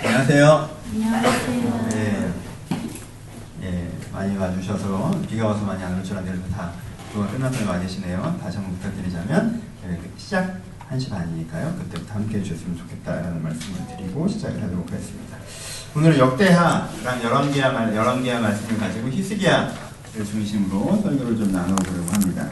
안녕하세요. 안녕하세요. 많이 와주셔서 비가 와서 많이 안 올 줄 알았는데 다 그동안 끝났더니 와 계시네요. 다시 한번 부탁드리자면 시작 1시 반이니까요. 그때부터 함께 해주셨으면 좋겠다라는 말씀을 드리고 시작을 하도록 하겠습니다. 오늘은 역대하랑 열왕기하 말씀을 가지고 히스기야를 중심으로 설교를 좀 나눠보려고 합니다.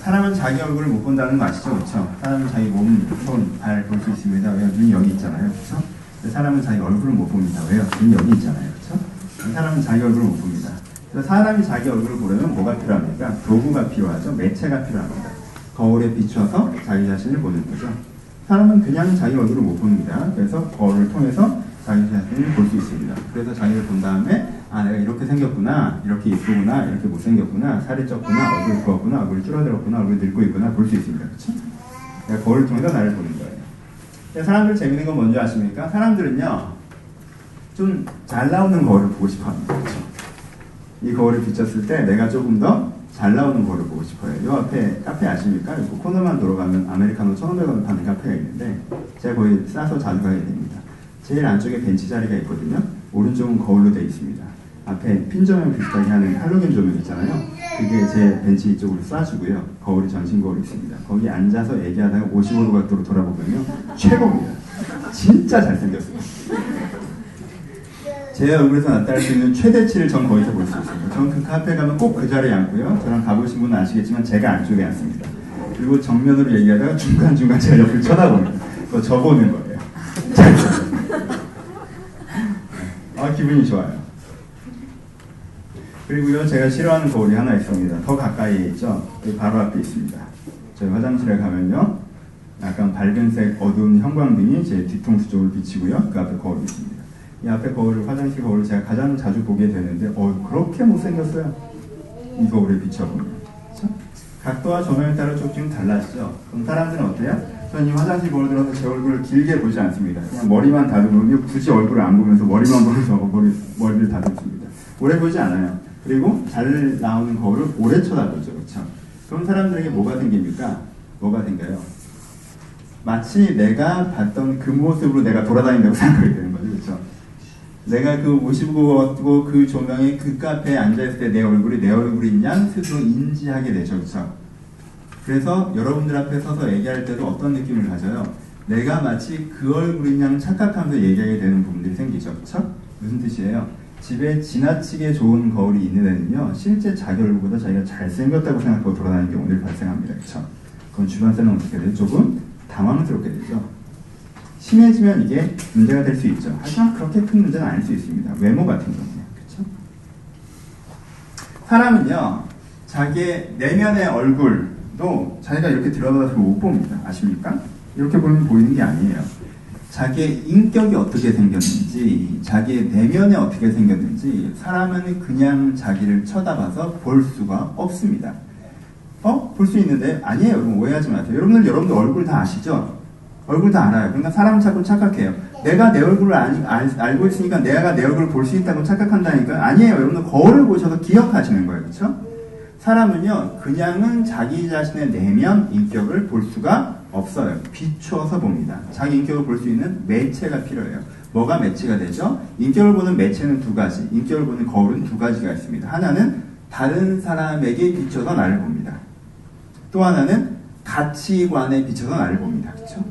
사람은 자기 얼굴을 못 본다는 거 아시죠? 그렇죠? 사람은 자기 몸, 손, 발 볼 수 있습니다. 왜요? 눈이 여기 있잖아요. 그렇죠? 사람은 자기 얼굴을 못 봅니다. 왜요? 눈이 여기 있잖아요. 그렇죠? 사람은 자기 얼굴을 못 봅니다. 그래서 사람이 자기 얼굴을 보려면 뭐가 필요합니까? 도구가 필요하죠. 매체가 필요합니다. 거울에 비춰서 자기 자신을 보는 거죠. 사람은 그냥 자기 얼굴을 못 봅니다. 그래서 거울을 통해서 자기 자신을 볼 수 있습니다. 그래서 자기를 본 다음에 내가 이렇게 생겼구나, 이렇게 이쁘구나, 이렇게 못생겼구나, 살이 쪘구나, 얼굴이 부었구나, 얼굴이 줄어들었구나, 얼굴이 늙고 있구나 볼 수 있습니다. 그렇죠? 그러니까 거울을 통해서 나를 보는 거예요. 사람들 재밌는 건 뭔지 아십니까? 사람들은요 좀 잘 나오는 거울을 보고 싶어 합니다. 그렇죠? 이 거울을 비쳤을 때 내가 조금 더 잘 나오는 거울을 보고 싶어요. 이 앞에 카페 아십니까? 코너만 돌아가면 아메리카노 1,500원 파는 카페가 있는데 제가 거의 싸서 자주 가게 됩니다. 제일 안쪽에 벤치 자리가 있거든요. 오른쪽은 거울로 되어 있습니다. 앞에 핀 조명 비슷하게 하는 할로겐 조명 있잖아요. 그게 제 벤치 쪽으로 쏴주고요. 거울이 전신 거울이 있습니다. 거기 앉아서 얘기하다가 55도 각도로 돌아보면요. 최고입니다. 진짜 잘생겼어요. 제 얼굴에서 나타날 수 있는 최대치를 전 거기서 볼 수 있습니다. 전 그 카페 가면 꼭 그 자리에 앉고요. 저랑 가보신 분은 아시겠지만 제가 안쪽에 앉습니다. 그리고 정면으로 얘기하다가 중간중간 제가 옆을 쳐다봅니다. 그거 저 보는 거예요. 기분이 좋아요. 그리고요, 제가 싫어하는 거울이 하나 있습니다. 더 가까이에 있죠? 바로 앞에 있습니다. 저희 화장실에 가면요, 약간 밝은색 어두운 형광등이 제 뒤통수 쪽을 비치고요, 그 앞에 거울이 있습니다. 이 앞에 거울을, 화장실 거울을 제가 가장 자주 보게 되는데, 그렇게 못생겼어요. 이 거울에 비춰보면. 그렇죠? 각도와 조명에 따라 조금 달라지죠? 그럼 사람들은 어때요? 저는 이 화장실 거울 들어서 제 얼굴을 길게 보지 않습니다. 그냥 머리만 다듬으면 굳이 얼굴을 안 보면서 머리만 보면서 머리를 다듬습니다. 오래 보지 않아요. 그리고 잘 나오는 거울을 오래 쳐다보죠. 그렇죠? 그럼 사람들에게 뭐가 생깁니까? 뭐가 생겨요? 마치 내가 봤던 그 모습으로 내가 돌아다닌다고 생각하게 되는 거죠. 그렇죠? 내가 그 55도 그 조명에 그 카페에 앉아있을 때 내 얼굴인 양 스스로 인지하게 되죠. 그렇죠? 그래서 여러분들 앞에 서서 얘기할 때도 어떤 느낌을 가져요? 내가 마치 그 얼굴인 양 착각하면서 얘기하게 되는 부분들이 생기죠. 그렇죠? 무슨 뜻이에요? 집에 지나치게 좋은 거울이 있는 애는요, 실제 자기 얼굴보다 자기가 잘생겼다고 생각하고 돌아다니는 경우들이 발생합니다. 그렇죠? 그건 주변 사람은 어떻게 돼요? 조금 당황스럽게 되죠. 심해지면 이게 문제가 될 수 있죠. 하지만 그렇게 큰 문제는 아닐 수 있습니다. 외모 같은 경우는. 그렇죠? 사람은요, 자기의 내면의 얼굴도 자기가 이렇게 들여다봐서 못 봅니다. 아십니까? 이렇게 보면 보이는 게 아니에요. 자기의 인격이 어떻게 생겼는지, 자기의 내면이 어떻게 생겼는지 사람은 그냥 자기를 쳐다봐서 볼 수가 없습니다. 볼 수 있는데? 아니에요. 여러분 오해하지 마세요. 여러분들 얼굴 다 아시죠? 얼굴 다 알아요. 그러니까 사람은 자꾸 착각해요. 내가 내 얼굴을 알고 있으니까 내가 내 얼굴을 볼 수 있다고 착각한다니까? 아니에요. 여러분들 거울을 보셔서 기억하시는 거예요. 그렇죠? 사람은요, 그냥은 자기 자신의 내면, 인격을 볼 수가 없어요. 비추어서 봅니다. 자기 인격을 볼 수 있는 매체가 필요해요. 뭐가 매체가 되죠? 인격을 보는 매체는 두 가지, 인격을 보는 거울은 두 가지가 있습니다. 하나는 다른 사람에게 비춰서 나를 봅니다. 또 하나는 가치관에 비춰서 나를 봅니다. 그렇죠?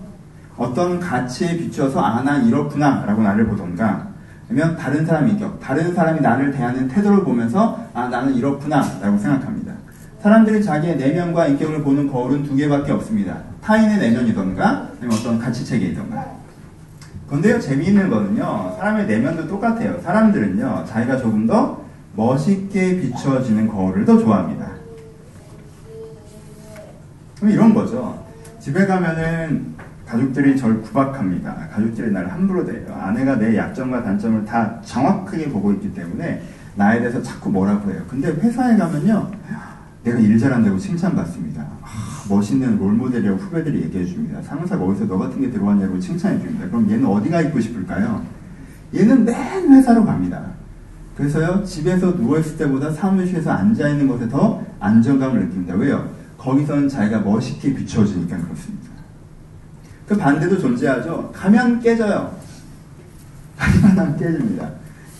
어떤 가치에 비춰서 나 이렇구나 라고 나를 보던가, 아니면 다른 사람 인격, 다른 사람이 나를 대하는 태도를 보면서 나는 이렇구나 라고 생각합니다. 사람들이 자기의 내면과 인격을 보는 거울은 두 개밖에 없습니다. 타인의 내면이던가 아니면 어떤 가치체계이던가. 그런데요, 재미있는 거는요, 사람의 내면도 똑같아요. 사람들은요, 자기가 조금 더 멋있게 비춰지는 거울을 더 좋아합니다. 그럼 이런 거죠. 집에 가면은 가족들이 저를 구박합니다. 가족들이 나를 함부로 대해요. 아내가 내 약점과 단점을 다 정확하게 보고 있기 때문에 나에 대해서 자꾸 뭐라고 해요. 근데 회사에 가면요, 내가 일 잘한다고 칭찬받습니다. 멋있는 롤모델이라고 후배들이 얘기해 줍니다. 상사가 어디서 너 같은 게 들어왔냐고 칭찬해 줍니다. 그럼 얘는 어디가 있고 싶을까요? 얘는 맨 회사로 갑니다. 그래서요, 집에서 누워있을 때보다 사무실에서 앉아있는 곳에 더 안정감을 느낍니다. 왜요? 거기서는 자기가 멋있게 비춰지니까 그렇습니다. 그 반대도 존재하죠. 가면 깨져요. 하나 깨집니다.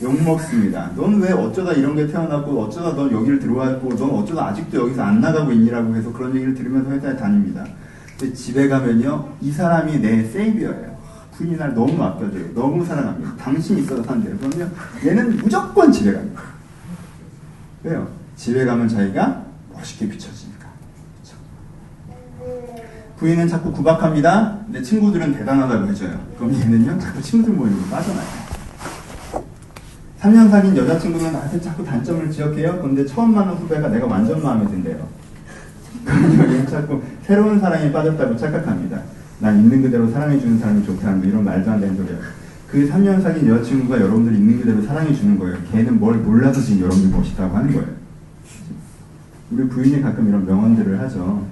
욕먹습니다. 넌 왜 어쩌다 이런 게 태어났고 어쩌다 넌 여기를 들어왔고 넌 어쩌다 아직도 여기서 안 나가고 있니라고 해서 그런 얘기를 들으면서 회사에 다닙니다. 근데 집에 가면요 이 사람이 내 세이비어예요. 부인이 날 너무 아껴줘요. 너무 사랑합니다. 당신이 있어서 산대요. 그러면 얘는 무조건 집에 갑니다. 왜요? 집에 가면 자기가 멋있게 비춰지니까. 그렇죠? 부인은 자꾸 구박합니다. 근데 친구들은 대단하다고 해줘요. 그럼 얘는요 자꾸 친구들 모임으로 빠져나요. 3년 사귄 여자친구는 나한테 자꾸 단점을 지적해요. 그런데 처음 만난 후배가 내가 완전 마음에 든대요. 그러면 얘는 자꾸 새로운 사랑에 빠졌다고 착각합니다. 난 있는 그대로 사랑해주는 사람이 좋다는 거 이런 말도 안 되는 소리예요. 그 3년 사귄 여자친구가 여러분들 있는 그대로 사랑해주는 거예요. 걔는 뭘 몰라서 지금 여러분들 멋있다고 하는 거예요. 우리 부인이 가끔 이런 명언들을 하죠.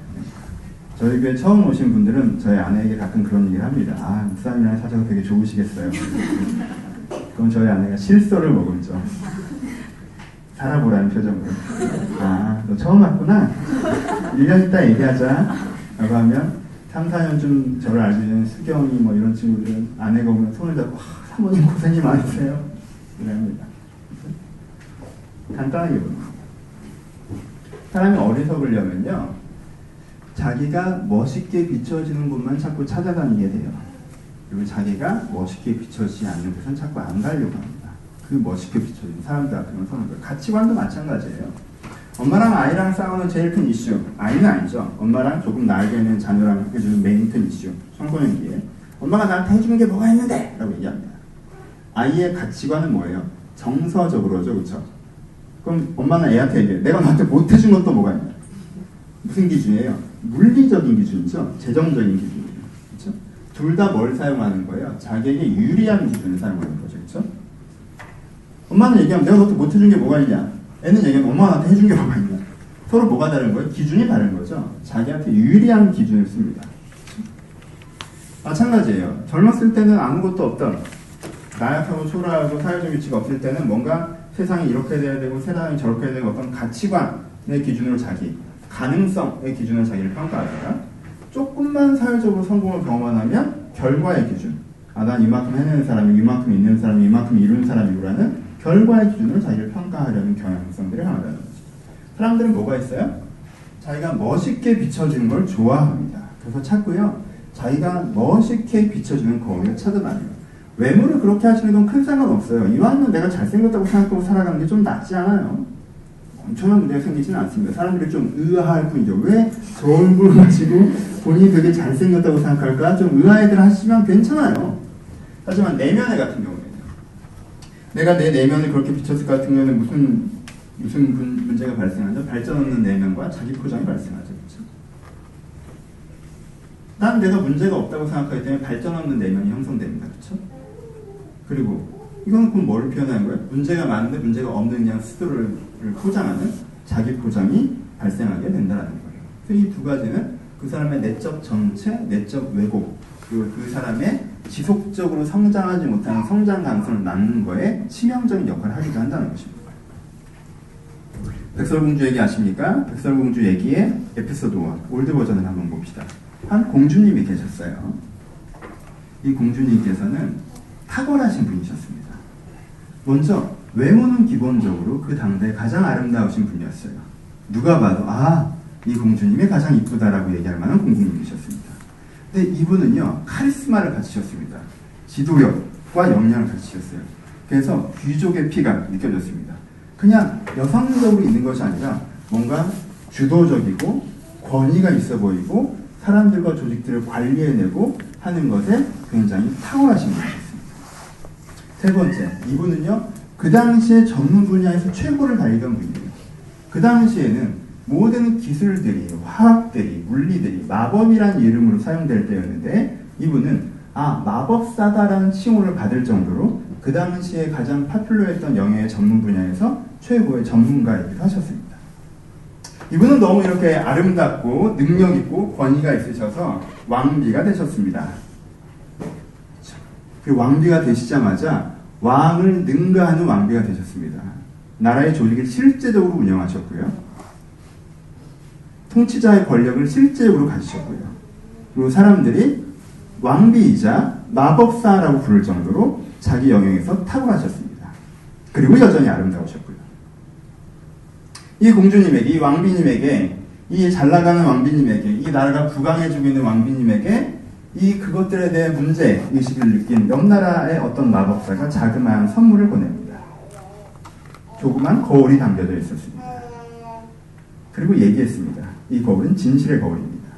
저희 교회 처음 오신 분들은 저희 아내에게 가끔 그런 얘기를 합니다. 아, 목사님이랑 사셔서 되게 좋으시겠어요. 그럼 저희 아내가 실소를 머금죠. 살아보라는 표정으로. 아, 너 처음 왔구나? 1년 있다 얘기하자. 라고 하면 3, 4년쯤 저를 알게 된 수경이 뭐 이런 친구들은 아내가 오면 손을 잡고 사모님 고생이 많으세요. 이래 합니다. 간단하게 보면 사람이 어리석으려면요 자기가 멋있게 비춰지는 곳만 자꾸 찾아다니게 돼요. 그리고 자기가 멋있게 비춰지지 않는 곳은 자꾸 안 가려고 합니다. 그 멋있게 비춰지는 사람들 앞에만 서는 거예요. 가치관도 마찬가지예요. 엄마랑 아이랑 싸우는 제일 큰 이슈, 아이는 아니죠. 엄마랑 조금 나이 되는 자녀랑 해주는 메인 큰 이슈, 청소년기에 엄마가 나한테 해주는 게 뭐가 있는데? 라고 얘기합니다. 아이의 가치관은 뭐예요? 정서적으로죠. 그렇죠? 그럼 엄마는 애한테 얘기해요. 내가 너한테 못 해준 것도 뭐가 있냐? 무슨 기준이에요? 물리적인 기준이죠. 재정적인 기준이에요. 그렇죠? 둘 다 뭘 사용하는 거예요? 자기에게 유리한 기준을 사용하는 거죠. 그렇죠? 엄마는 얘기하면 내가 너한테 못 해준 게 뭐가 있냐? 애는 얘기하면 엄마가 나한테 해준 게 뭐가 있냐? 서로 뭐가 다른 거예요? 기준이 다른 거죠. 자기한테 유리한 기준을 씁니다. 그렇죠? 마찬가지예요. 젊었을 때는 아무것도 없던 나약하고 초라하고 사회적 위치가 없을 때는 뭔가 세상이 이렇게 돼야 되고 세상이 저렇게 해야 되고 어떤 가치관의 기준으로 자기 가능성의 기준으로 자기를 평가하다가 조금만 사회적으로 성공을 경험하면 결과의 기준 난 이만큼 해내는 사람이 이만큼 있는 사람이 이만큼 이룬 사람이라는 결과의 기준으로 자기를 평가하려는 경향성들이 강하다는 거죠. 사람들은 뭐가 있어요? 자기가 멋있게 비춰지는 걸 좋아합니다. 그래서 찾고요 자기가 멋있게 비춰지는 거울을 찾아다녀요. 외모를 그렇게 하시는 건 큰 상관없어요. 이왕이면 내가 잘생겼다고 생각하고 살아가는 게 좀 낫지 않아요? 엄청난 문제가 생기지는 않습니다. 사람들이 좀 의아할 뿐이죠. 왜 저 얼굴을 가지고 본인이 되게 잘생겼다고 생각할까? 좀 의아해들 하시면 괜찮아요. 하지만 내면의 같은 경우에는 내가 내 내면을 그렇게 비췄을 것 같은 경우에는 무슨 문제가 발생하죠? 발전 없는 내면과 자기 포장이 발생하죠. 그렇죠? 난 내가 문제가 없다고 생각하기 때문에 발전 없는 내면이 형성됩니다. 그렇죠? 그리고 이건 그럼 뭐를 표현하는 거예요? 문제가 많은데 문제가 없는 그냥 스스로를 포장하는 자기 포장이 발생하게 된다는 거예요. 그래서 이 두 가지는 그 사람의 내적 정체, 내적 왜곡, 그리고 그 사람의 지속적으로 성장하지 못하는 성장 가능성을 낳는 거에 치명적인 역할을 하기도 한다는 것입니다. 백설공주 얘기 아십니까? 백설공주 얘기의 에피소드 1, 올드 버전을 한번 봅시다. 한 공주님이 계셨어요. 이 공주님께서는 탁월하신 분이셨습니다. 먼저 외모는 기본적으로 그 당대 가장 아름다우신 분이었어요. 누가 봐도 이 공주님이 가장 이쁘다라고 얘기할 만한 공주님이셨습니다. 근데 이분은요 카리스마를 갖추셨습니다. 지도력과 역량을 갖추셨어요. 그래서 귀족의 피가 느껴졌습니다. 그냥 여성적으로 있는 것이 아니라 뭔가 주도적이고 권위가 있어 보이고 사람들과 조직들을 관리해내고 하는 것에 굉장히 탁월하신 분이셨습니다. 세 번째, 이분은요 그 당시에 전문 분야에서 최고를 달리던 분이에요. 그 당시에는 모든 기술들이, 화학들이, 물리들이 마법이란 이름으로 사용될 때였는데 이분은 마법사다라는 칭호를 받을 정도로 그 당시에 가장 파퓰러했던 영예의 전문 분야에서 최고의 전문가이기도 하셨습니다. 이분은 너무 이렇게 아름답고 능력있고 권위가 있으셔서 왕비가 되셨습니다. 그 왕비가 되시자마자 왕을 능가하는 왕비가 되셨습니다. 나라의 조직을 실제적으로 운영하셨고요. 통치자의 권력을 실제적으로 가지셨고요. 그리고 사람들이 왕비이자 마법사라고 부를 정도로 자기 영역에서 탁월하셨습니다. 그리고 여전히 아름다우셨고요. 이 공주님에게, 이 왕비님에게, 이 잘나가는 왕비님에게, 이 나라가 부강해지고 있는 왕비님에게 이 그것들에 대해 문제의식을 느낀 옆 나라의 어떤 마법사가 자그마한 선물을 보냅니다. 조그만 거울이 담겨져 있었습니다. 그리고 얘기했습니다. 이 거울은 진실의 거울입니다.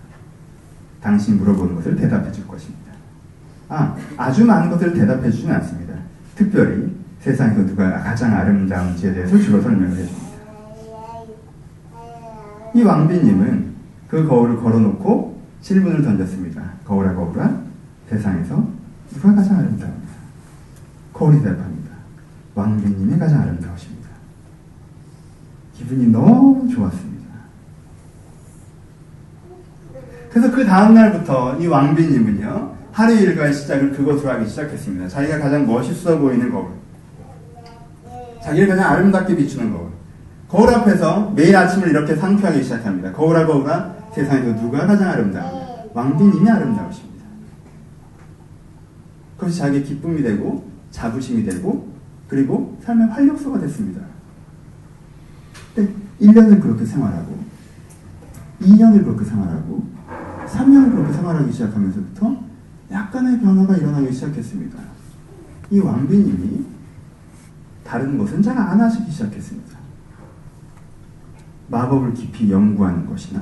당신이 물어보는 것을 대답해 줄 것입니다. 아주 많은 것을 대답해 주진 않습니다. 특별히 세상에서 누가 가장 아름다운지에 대해서 주로 설명을 해줍니다. 이 왕비님은 그 거울을 걸어놓고 질문을 던졌습니다. 거울아 거울아, 세상에서 누가 가장 아름다운가? 거울이 대답합니다. 왕비님이 가장 아름다우십니다. 기분이 너무 좋았습니다. 그래서 그 다음날부터 이 왕비님은요, 하루 일과의 시작을 그것으로 하기 시작했습니다. 자기가 가장 멋있어 보이는 거울, 자기를 가장 아름답게 비추는 거울, 거울 앞에서 매일 아침을 이렇게 상쾌하게 시작합니다. 거울아 거울아, 세상에서 누가 가장 아름다운가? 왕비님이 아름다우십니다. 그것이 자기의 기쁨이 되고 자부심이 되고 그리고 삶의 활력소가 됐습니다. 1년을 그렇게 생활하고 2년을 그렇게 생활하고 3년을 그렇게 생활하기 시작하면서부터 약간의 변화가 일어나기 시작했습니다. 이 왕비님이 다른 것은 잘 안 하시기 시작했습니다. 마법을 깊이 연구하는 것이나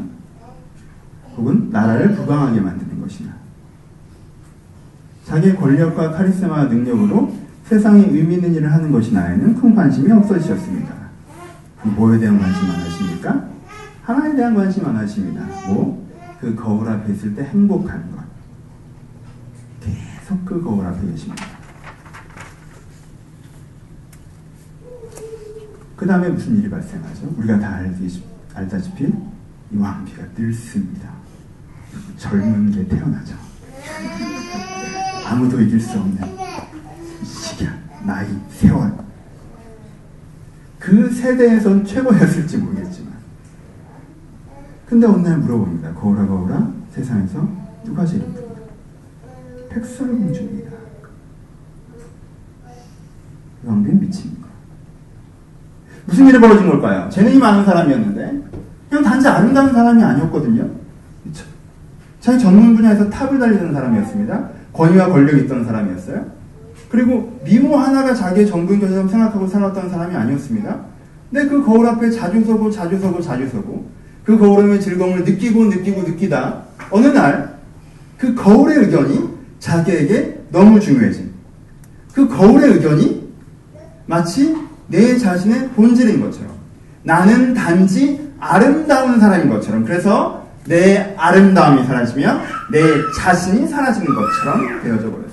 혹은 나라를 부강하게 만드는 것이나 자기의 권력과 카리스마 능력으로 세상에 의미 있는 일을 하는 것이나에는 큰 관심이 없어지셨습니다. 뭐에 대한 관심 안 하십니까? 하나에 대한 관심 안 하십니다. 그 거울 앞에 있을 때 행복한 것. 계속 그 거울 앞에 계십니다. 그 다음에 무슨 일이 발생하죠? 우리가 다 알다시피 이 왕비가 늙습니다. 젊은 게 태어나죠. 아무도 이길 수 없는 시기야, 나이, 세월. 그 세대에선 최고였을지 모르겠지만 근데 어느 날 물어봅니다. 거울아 거울아, 세상에서 누가 제일 이쁜가? 백설 공주입니다. 왕비는 미친 거. 무슨 일이 벌어진 걸까요? 재능이 많은 사람이었는데 그냥 단지 아름다운 사람이 아니었거든요. 그렇죠? 자기 전문 분야에서 탑을 달리는 사람이었습니다. 권위와 권력이 있던 사람이었어요. 그리고 미모 하나가 자기의 전부인 것처럼 생각하고 살았던 사람이 아니었습니다. 근데 그 거울 앞에 자주 서고 그 거울의 즐거움을 느끼다 어느 날 그 거울의 의견이 자기에게 너무 중요해진, 그 거울의 의견이 마치 내 자신의 본질인 것처럼, 나는 단지 아름다운 사람인 것처럼, 그래서 내 아름다움이 사라지며 내 자신이 사라지는 것처럼 되어져 버렸습니다.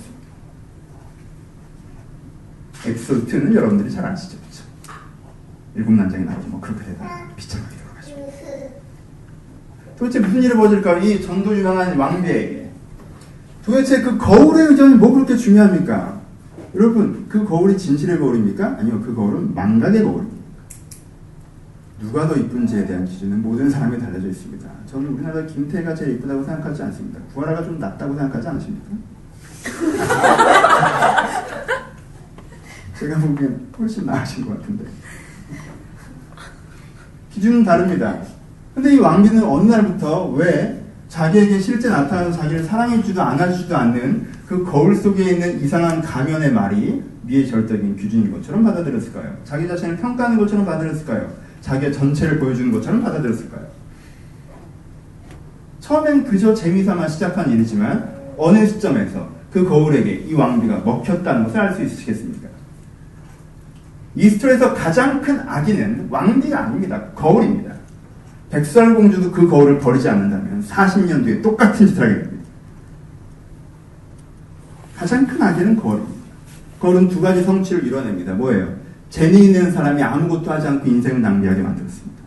엑소트는 여러분들이 잘 아시죠? 그렇죠? 일곱 난장이 나오지 그렇게 되다가 비참하게 돌아가십니다. 도대체 무슨 일이 벌어질까? 이 전도 유명한 왕비에게 도대체 그 거울의 의견이 뭐 그렇게 중요합니까? 여러분, 그 거울이 진실의 거울입니까? 아니요, 그 거울은 망각의 거울입니다. 누가 더 이쁜지에 대한 기준은 모든 사람이 달라져 있습니다. 저는 우리나라 김태희가 제일 이쁘다고 생각하지 않습니다. 구하라가 좀 낫다고 생각하지 않으십니까? 제가 보기엔 훨씬 나으신 것 같은데. 기준은 다릅니다. 근데 이 왕비는 어느 날부터 왜 자기에게 실제 나타나서 자기를 사랑해주지도 안아주지도 않는 그 거울 속에 있는 이상한 가면의 말이 미의절적인 기준인 것처럼 받아들였을까요? 자기 자신을 평가하는 것처럼 받아들였을까요? 자기의 전체를 보여주는 것처럼 받아들였을까요? 처음엔 그저 재미삼아 시작한 일이지만 어느 시점에서 그 거울에게 이 왕비가 먹혔다는 것을 알 수 있으시겠습니까? 이 스토리에서 가장 큰 악인은 왕비가 아닙니다. 거울입니다. 백설공주도 그 거울을 버리지 않는다면 40년 뒤에 똑같은 짓을 하게 됩니다. 가장 큰 악인은 거울입니다. 거울은 두 가지 성취를 이뤄냅니다. 뭐예요? 재미 있는 사람이 아무것도 하지 않고 인생을 낭비하게 만들었습니다.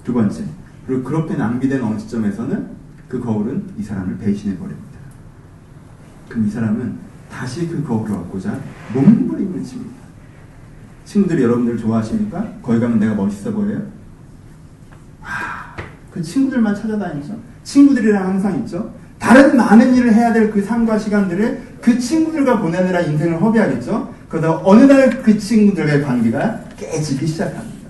두 번째, 그리고 그렇게 낭비된 어느 시점에서는 그 거울은 이 사람을 배신해버립니다. 그럼 이 사람은 다시 그 거울을 얻고자 몸부림을 칩니다. 친구들이 여러분들 좋아하십니까? 거기 가면 내가 멋있어 보여요? 그 친구들만 찾아다니죠. 친구들이랑 항상 있죠. 다 다른 많은 일을 해야 될 그 삶과 시간들을 그 친구들과 보내느라 인생을 허비하겠죠. 그러다 어느 날 그 친구들과의 관계가 깨지기 시작합니다.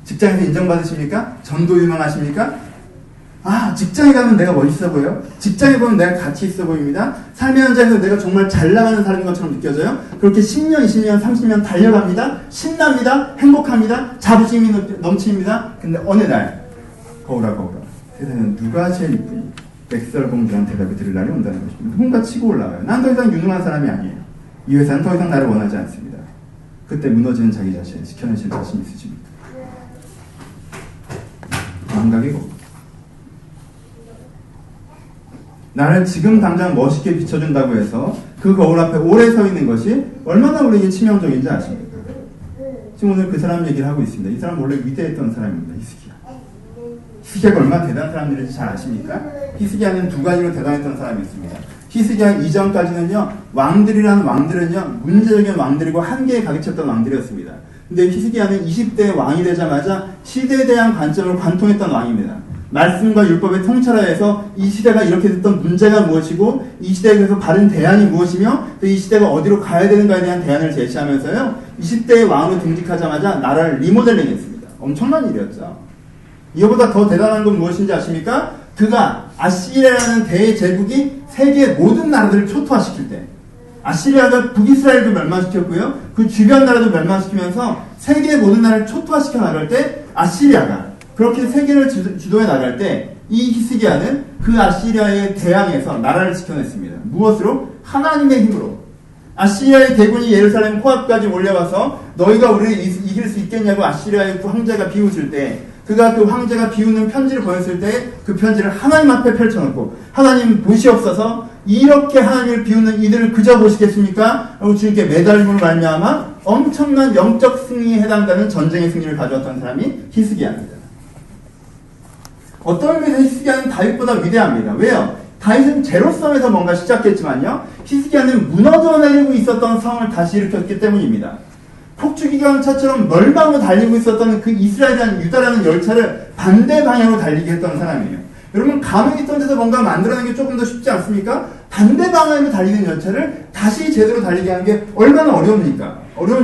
직장에서 인정받으십니까? 전도 유망하십니까? 아, 직장에 가면 내가 멋있어 보여요? 직장에 보면 내가 가치 있어 보입니다. 삶의 현장에서 내가 정말 잘 나가는 사람인 것처럼 느껴져요. 그렇게 10년, 20년, 30년 달려갑니다. 신납니다. 행복합니다. 자부심이 넘칩니다. 근데 어느 날 거울아 세상에는 누가 제일 이쁘니? 백설공주란 대답을 들을 날이 온다는 것입니다. 누군가 치고 올라와요. 난 더 이상 유능한 사람이 아니에요. 이 회사는 더 이상 나를 원하지 않습니다. 그때 무너지는 자기 자신을 지켜내실 자신 있으십니까? 망각이고 나를 지금 당장 멋있게 비춰준다고 해서 그 거울 앞에 오래 서 있는 것이 얼마나 우리에게 치명적인지 아십니까? 지금 오늘 그 사람 얘기를 하고 있습니다. 이 사람 원래 위대했던 사람입니다. 히스기야. 히스기야가 얼마나 대단한 사람들인지 잘 아십니까? 히스기야는 두 가지로 대단했던 사람이 있습니다. 히스기야 이전까지는요, 왕들이라는 왕들은요, 문제적인 왕들이고 한계에 가득했던 왕들이었습니다. 근데 히스기야는 20대 왕이 되자마자 시대에 대한 관점을 관통했던 왕입니다. 말씀과 율법의 통찰하에서 이 시대가 이렇게 됐던 문제가 무엇이고 이 시대에 대해서 바른 대안이 무엇이며 또 이 시대가 어디로 가야 되는가에 대한 대안을 제시하면서요, 20대의 왕으로 등극하자마자 나라를 리모델링 했습니다. 엄청난 일이었죠. 이거보다 더 대단한 건 무엇인지 아십니까? 그가 아시리아라는 대제국이 세계의 모든 나라들을 초토화시킬 때, 아시리아가 북이스라엘도 멸망시켰고요, 그 주변 나라도 멸망시키면서 세계의 모든 나라를 초토화시켜 나갈 때, 아시리아가 그렇게 세계를 주도해 나갈 때 이 히스기야는 그 아시리아에 대항해서 나라를 지켜냈습니다. 무엇으로? 하나님의 힘으로. 아시리아의 대군이 예루살렘 코앞까지 몰려와서 너희가 우리를 이길 수 있겠냐고 아시리아의 황제가 비웃을 때, 그가 그 황제가 비우는 편지를 보였을 때 그 편지를 하나님 앞에 펼쳐놓고 하나님 보시옵소서, 이렇게 하나님을 비우는 이들을 그저 보시겠습니까? 라고 주님께 매달림으로 말미암아 엄청난 영적 승리에 해당되는 전쟁의 승리를 가져왔던 사람이 히스기야입니다. 어떤 의미에서 히스기야는 다윗보다 위대합니다. 왜요? 다윗은 제로섬에서 뭔가 시작했지만요, 히스기야는 무너져 내리고 있었던 성을 다시 일으켰기 때문입니다. 폭주기관차처럼 멸망으로 달리고 있었던 그 이스라엘이라는 유다라는 열차를 반대 방향으로 달리게 했던 사람이에요. 여러분, 가만히 있던 데서 뭔가 만들어내는 게 조금 더 쉽지 않습니까? 반대 방향으로 달리는 열차를 다시 제대로 달리게 하는 게 얼마나 어려운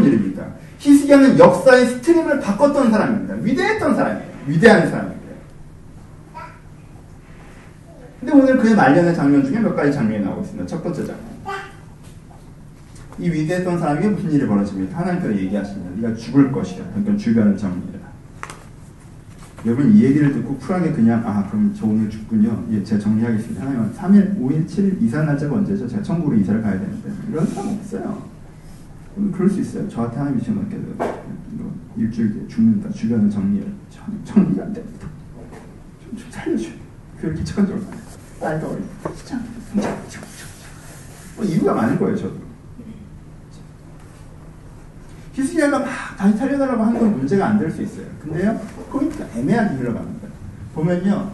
일입니까? 히스기야는 역사의 스트림을 바꿨던 사람입니다. 위대했던 사람이에요. 위대한 사람이에요. 근데 오늘 그의 말년의 장면 중에 몇 가지 장면이 나오고 있습니다. 첫 번째 장면. 이 위대했던 사람에게 무슨 일이 벌어집니까? 하나님께서 얘기하십니다. 네가 죽을 것이다. 그러니까 주변을 정리해라. 여러분, 이 얘기를 듣고 쿨하게 그냥 그럼 저 오늘 죽군요. 예, 제가 정리하겠습니다. 하나님은 3일, 5일, 7일 이사 날짜가 언제죠? 제가 천국으로 이사를 가야 되는데. 이런 사람 없어요. 그럴 수 있어요. 저한테 하나님이 지어놓게 일주일 뒤에 죽는다. 주변을 정리해라. 정리가 안 됩니다. 좀 살려줘요. 그렇게 척한적으로 딸과 어린 이유가 많을 거예요. 저도 히스기야가 막 다시 살려달라고 하는 건 문제가 안 될 수 있어요. 근데요, 포인트가 애매하게 흘러갑니다. 보면요,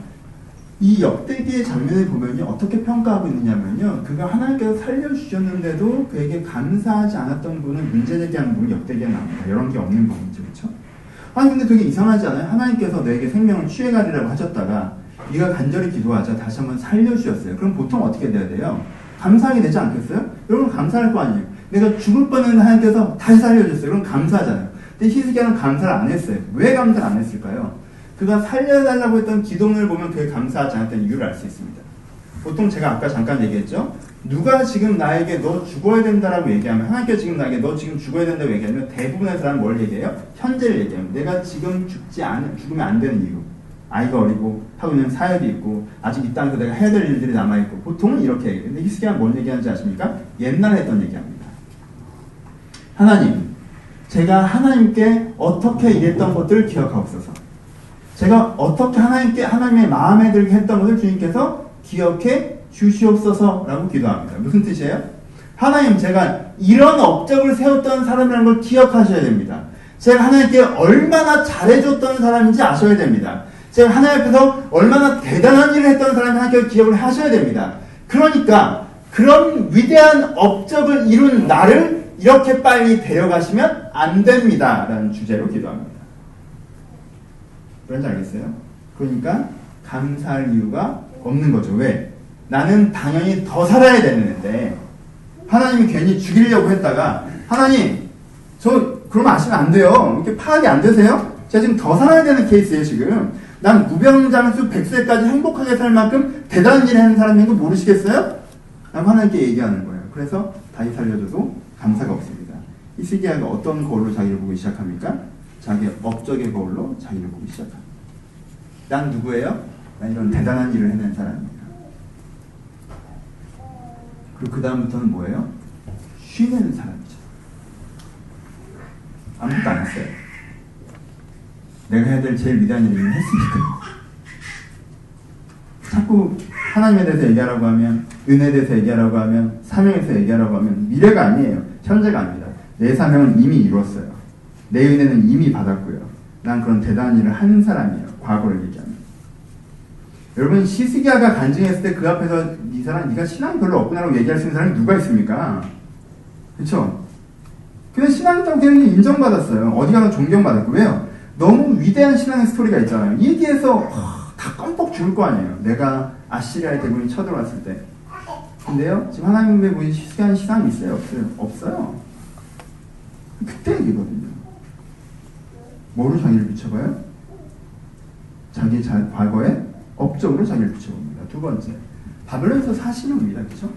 이 역대기의 장면을 보면요, 어떻게 평가하고 있느냐면요, 그가 하나님께서 살려주셨는데도 그에게 감사하지 않았던 분은 문제제기하는 분이 역대기에 나옵니다. 이런 게 없는 부분이죠. 그렇죠? 아니 근데 되게 이상하지 않아요? 하나님께서 너에게 생명을 취해가리라고 하셨다가 네가 간절히 기도하자 다시 한번 살려주셨어요. 그럼 보통 어떻게 돼야 돼요? 감사하게 되지 않겠어요? 여러분, 감사할 거 아니에요. 내가 죽을 뻔했는데 하나님께서 다시 살려줬어요. 그럼 감사하잖아요. 근데 히스기야는 감사를 안 했어요. 왜 감사를 안 했을까요? 그가 살려달라고 했던 기도문을 보면 그게 감사하지 않았던 이유를 알 수 있습니다. 보통 제가 아까 잠깐 얘기했죠? 누가 지금 나에게 너 죽어야 된다라고 얘기하면, 하나님께서 지금 나에게 너 지금 죽어야 된다고 얘기하면 대부분의 사람은 뭘 얘기해요? 현재를 얘기합니다. 내가 지금 죽으면 안 되는 이유. 아이가 어리고 하고 있는 사역이 있고 아직 이 땅에서 내가 해야 될 일들이 남아있고, 보통은 이렇게 얘기해요. 근데 히스기야가 뭔 얘기하는지 아십니까? 옛날에 했던 얘기합니다. 하나님, 제가 하나님께 어떻게 일했던 것들을 기억하옵소서. 제가 어떻게 하나님의 마음에 들게 했던 것을 주님께서 기억해 주시옵소서라고 기도합니다. 무슨 뜻이에요? 하나님, 제가 이런 업적을 세웠던 사람이라는 걸 기억하셔야 됩니다. 제가 하나님께 얼마나 잘해줬던 사람인지 아셔야 됩니다. 제가 하나님 앞에서 얼마나 대단한 일을 했던 사람이 하나님께서 기억을 하셔야 됩니다. 그러니까 그런 위대한 업적을 이룬 나를 이렇게 빨리 데려가시면 안 됩니다. 라는 주제로 기도합니다. 그런지 알겠어요? 그러니까 감사할 이유가 없는 거죠. 왜? 나는 당연히 더 살아야 되는데 하나님이 괜히 죽이려고 했다가 하나님 저 그러면 아시면 안 돼요. 이렇게 파악이 안 되세요? 제가 지금 더 살아야 되는 케이스예요. 지금 난 무병장수 100세까지 행복하게 살 만큼 대단한 일을 하는 사람인 거 모르시겠어요? 라고 하나님께 얘기하는 거예요. 그래서 다시 살려줘도 감사가 없습니다. 히스기야가 어떤 거울로 자기를 보기 시작합니까? 자기의 업적의 거울로 자기를 보기 시작합니다. 난 누구예요? 난 이런 대단한 일을 해낸 사람입니다. 그리고 그 다음부터는 뭐예요? 쉬는 사람이죠. 아무것도 안 했어요. 내가 해야 될 제일 위대한 일을 했으니까. 자꾸 하나님에 대해서 얘기하라고 하면, 은혜에 대해서 얘기하라고 하면, 사명에 대해서 얘기하라고 하면 미래가 아니에요. 현재가 아닙니다. 내 사명은 이미 이뤘어요. 내 은혜는 이미 받았고요. 난 그런 대단한 일을 한 사람이에요. 과거를 얘기하면. 여러분, 히스기야가 간증했을 때 그 앞에서 이 사람, 네가 신앙이 별로 없구나라고 얘기할 수 있는 사람이 누가 있습니까? 그쵸? 그냥 신앙 있다고 그냥 인정받았어요. 어디 가나 존경받았고. 왜요? 너무 위대한 신앙의 스토리가 있잖아요. 이 얘기해서 다 껌뻑 죽을 거 아니에요. 내가 아시리아의 대군이 쳐들어왔을 때. 근데요, 지금 하나님의 보신 히스기야는 신앙이 있어요? 없어요? 없어요. 그때 얘기거든요. 뭐로 자기를 비춰봐요? 자기 과거의 업적으로 자기를 비춰봅니다. 두 번째, 바벨론에서 사신이 옵니다. 그렇죠?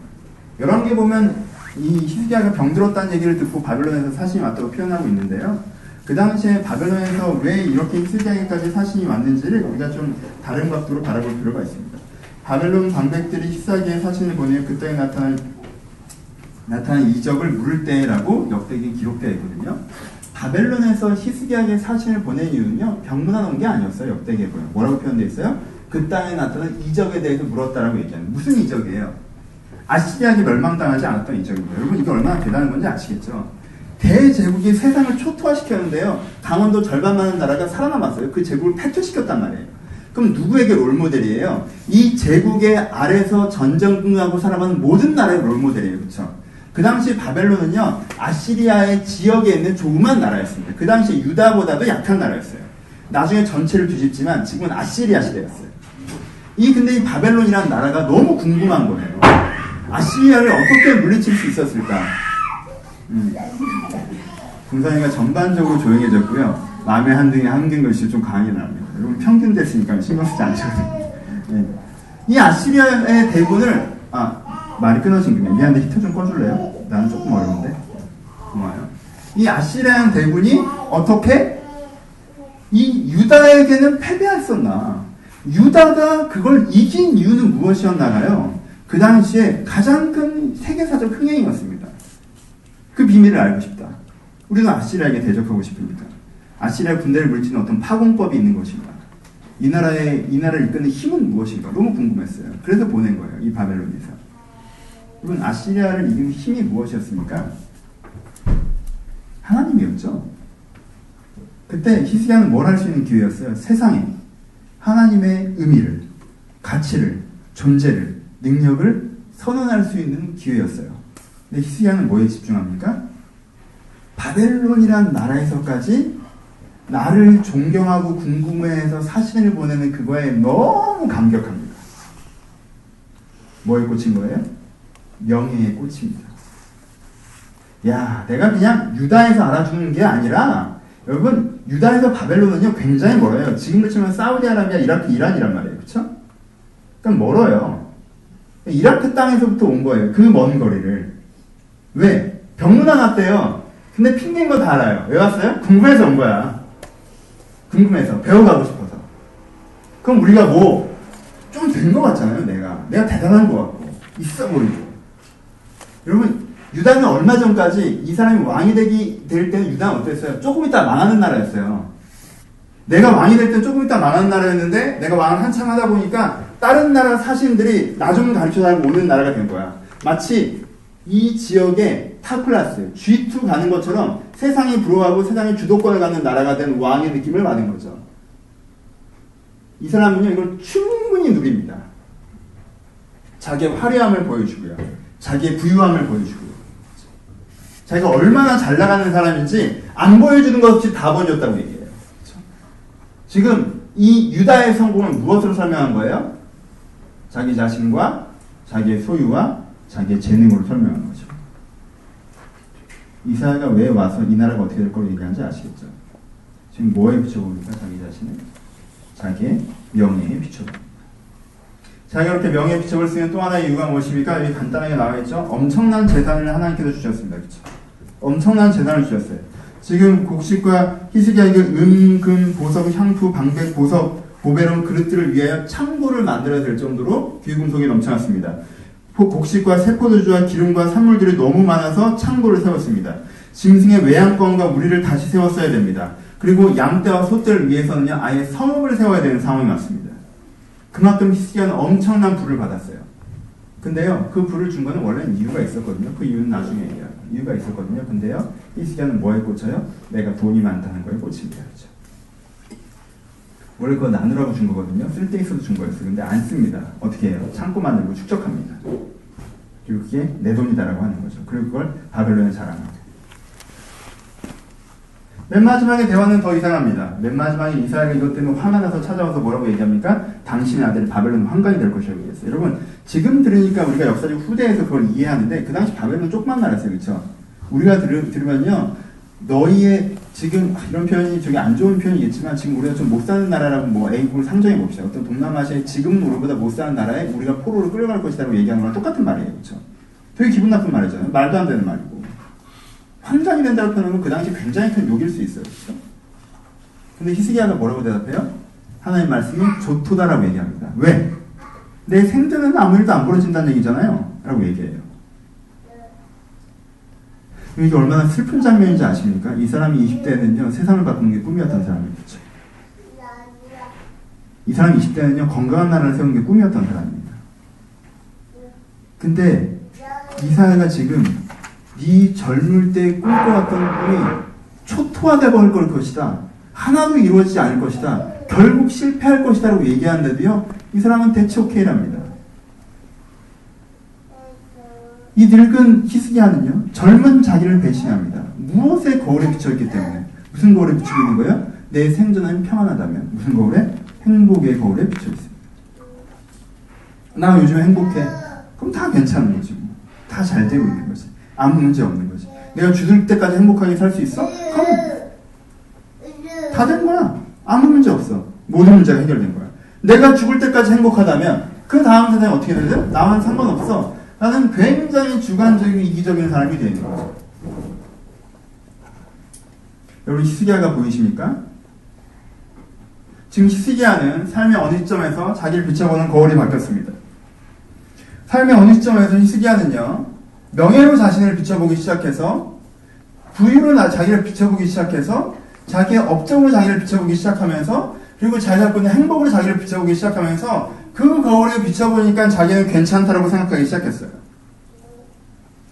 열왕기에 보면 이 히스기야가 병들었다는 얘기를 듣고 바벨론에서 사신이 왔다고 표현하고 있는데요. 그 당시에 바벨론에서 왜 이렇게 히스기야에게까지 사신이 왔는지를 우리가 좀 다른 각도로 바라볼 필요가 있습니다. 바벨론 방백들이 히스기야에 사신을 보내어 그때 나타난 이적을 물을 때라고 역대기에 기록되어 있거든요. 바벨론에서 히스기야에게 사신을 보낸 이유는요, 병문안 온 게 아니었어요. 역대기에 보면 뭐라고 표현되어 있어요? 그 땅에 나타난 이적에 대해서 물었다라고 얘기하는. 무슨 이적이에요? 아시리아에게 멸망당하지 않았던 이적입니다. 여러분, 이게 얼마나 대단한 건지 아시겠죠? 대제국이 세상을 초토화시켰는데요, 강원도 절반 많은 나라가 살아남았어요. 그 제국을 패퇴시켰단 말이에요. 그럼 누구에게 롤모델이에요? 이 제국의 아래서 전쟁하고 살아가는 모든 나라의 롤모델이에요. 그렇죠? 그 당시 바벨론은요, 아시리아의 지역에 있는 조그만 나라였습니다. 그 당시 유다보다도 약한 나라였어요. 나중에 전체를 뒤집지만 지금은 아시리아 시대였어요. 근데 이 바벨론이라는 나라가 너무 궁금한 거예요. 아시리아를 어떻게 물리칠 수 있었을까? 궁상이가 전반적으로 조용해졌고요. 마음의 한등에 한긴 글씨 좀 강하게 나옵니다. 여러분 평균 됐으니까 신경 쓰지 않으셔도 돼요. 네. 이 아시리아의 대군을 말이 끊어진 김에 미안한데 히터 좀 꺼줄래요? 나는 조금 어려운데. 고마워요. 이 아시리아 대군이 어떻게 이 유다에게는 패배했었나? 유다가 그걸 이긴 이유는 무엇이었나요? 그 당시에 가장 큰 세계사적 흥행이었습니다. 그 비밀을 알고 싶다. 우리는 아시리아에게 대적하고 싶습니다. 아시리아 군대를 물리치는 어떤 파공법이 있는 것인가? 이 나라를 이끄는 힘은 무엇인가? 너무 궁금했어요. 그래서 보낸 거예요. 이 바벨론에서. 여러분, 아시리아를 이기는 힘이 무엇이었습니까? 하나님이었죠. 그때 히스기야는 뭘 할 수 있는 기회였어요? 세상에 하나님의 의미를, 가치를, 존재를, 능력을 선언할 수 있는 기회였어요. 근데 히스기야는 뭐에 집중합니까? 바벨론이란 나라에서까지 나를 존경하고 궁금해해서 사신을 보내는 그거에 너무 감격합니다. 뭐에 꽂힌 거예요? 명예에 꽂힙니다. 야, 내가 그냥 유다에서 알아주는 게 아니라, 여러분, 유다에서 바벨론은요, 굉장히 멀어요. 지금으로 치면 사우디아라비아, 이라크, 이란이란 말이에요. 그쵸? 그러니까 멀어요. 이라크 땅에서부터 온 거예요. 그 먼 거리를. 왜? 병문안 왔대요. 근데 핑계인 거 다 알아요. 왜 왔어요? 궁금해서 온 거야. 궁금해서. 배워가고 싶어서. 그럼 우리가 좀 된 거 같잖아요, 내가 대단한 거 같고. 있어 보이고. 여러분, 유다는 얼마 전까지 이 사람이 왕이 될 때는 유다는 어땠어요? 조금 있다 망하는 나라였어요. 내가 왕이 될 때는 조금 있다 망하는 나라였는데, 내가 왕을 한참 하다 보니까 다른 나라 사신들이 나 좀 가르쳐달라고 오는 나라가 된 거야. 마치 이 지역의 탑클래스, G2 가는 것처럼 세상이 부러워하고 세상의 주도권을 갖는 나라가 된 왕의 느낌을 받은 거죠. 이 사람은요, 이걸 충분히 누립니다. 자기의 화려함을 보여주고요. 자기의 부유함을 보여주고요. 자기가 얼마나 잘 나가는 사람인지 안 보여주는 것 없이 다 보여줬다고 얘기해요. 그렇죠? 지금 이 유다의 성공을 무엇으로 설명한 거예요? 자기 자신과 자기의 소유와 자기의 재능으로 설명하는 거죠. 이사야가 왜 와서 이 나라가 어떻게 될 거로 얘기하는지 아시겠죠? 지금 뭐에 비춰봅니까? 자기 자신을? 자기의 명예에 비춰봅니다. 자기가 그렇게 명예에 비춰볼 수 있는 또 하나의 이유가 무엇입니까? 여기 간단하게 나와있죠? 엄청난 재산을 하나님께서 주셨습니다. 그렇죠? 엄청난 재산을 주셨어요. 지금 곡식과 희스기야에게 금, 보석, 향품, 방백, 보석, 보배로운 그릇들을 위하여 창고를 만들어야 될 정도로 귀금속이 넘쳐났습니다. 곡식과 세포도주와 기름과 산물들이 너무 많아서 창고를 세웠습니다. 짐승의 외양권과 우리를 다시 세웠어야 됩니다. 그리고 양떼와 소떼를 위해서는요, 아예 성읍을 세워야 되는 상황이 왔습니다. 그만큼 히스기야는 엄청난 부를 받았어요. 근데요, 그 부를 준 거는 원래는 이유가 있었거든요. 그 이유는 나중에 얘기해요. 이유가 있었거든요. 근데요, 히스기야는 뭐에 꽂혀요? 내가 돈이 많다는 거에 꽂힙니다. 그렇죠? 원래 그거 나누라고 준 거거든요. 쓸 때 있어도 준 거였어요. 근데 안 씁니다. 어떻게 해요? 창고 만들고 축적합니다. 그리고 그게 내 돈이다라고 하는 거죠. 그리고 그걸 바벨론에 자랑하고. 맨 마지막에 대화는 더 이상합니다. 맨 마지막에 이사야가 이것 때문에 화가 나서 찾아와서 뭐라고 얘기합니까? 당신의 아들이 바벨론 황관이 될 것이라고 얘기했어요. 여러분, 지금 들으니까 우리가 역사적 후대에서 그걸 이해하는데 그 당시 바벨론은 조그만 나라였어요. 그렇죠? 우리가 들으면요, 너희의 지금 이런 표현이 저게 안 좋은 표현이겠지만 지금 우리가 좀 못 사는 나라라고 뭐 A국을 상정해 봅시다. 어떤 동남아시아의 지금 우리보다 못 사는 나라에 우리가 포로로 끌려갈 것이라고 얘기하는 거랑 똑같은 말이에요. 그렇죠? 되게 기분 나쁜 말이잖아요. 말도 안 되는 말이고. 황장이 된다고 표현하면 그 당시 굉장히 큰 욕일 수 있어요. 그렇죠? 근데 히스기야가 뭐라고 대답해요? 하나님 말씀은 조토다라고 얘기합니다. 왜? 내 생전에는 아무 일도 안 벌어진다는 얘기잖아요. 라고 얘기해요. 이게 얼마나 슬픈 장면인지 아십니까? 이 사람이 20대에는요, 세상을 바꾸는 게 꿈이었던 사람이겠죠. 이 사람이 20대에는요, 건강한 나라를 세우는 게 꿈이었던 사람입니다. 근데 이사야가 지금 네 젊을 때 꿈꿔왔던 꿈이 초토화돼 버릴 것이다. 하나도 이루어지지 않을 것이다. 결국 실패할 것이다 라고 얘기하는데도요, 이 사람은 대체 오케이랍니다. 이 늙은 히스기야는요, 젊은 자기를 배신합니다. 무엇에 거울에 비춰있기 때문에. 무슨 거울에 비추고 있는 거예요? 내 생전은 평안하다면. 무슨 거울에? 행복의 거울에 비춰있습니다. 나 요즘 행복해. 그럼 다 괜찮은 거지. 다 잘 되고 있는 거지. 아무 문제 없는 거지. 내가 죽을 때까지 행복하게 살 수 있어? 그럼 다 된 거야. 아무 문제 없어. 모든 문제가 해결된 거야. 내가 죽을 때까지 행복하다면 그 다음 세상이 어떻게 되죠? 나와는 상관없어. 나는 굉장히 주관적이고 이기적인 사람이 되는 거죠. 여러분, 히스기야가 보이십니까? 지금 히스기야는 삶의 어느 시점에서 자기를 비춰보는 거울이 바뀌었습니다. 삶의 어느 시점에서 히스기야는요, 명예로 자신을 비춰보기 시작해서, 부유로 자기를 비춰보기 시작해서, 자기의 업적으로 자기를 비춰보기 시작하면서, 그리고 자기가 갖고 있는 행복으로 자기를 비춰보기 시작하면서 그 거울에 비춰보니까 자기는 괜찮다라고 생각하기 시작했어요.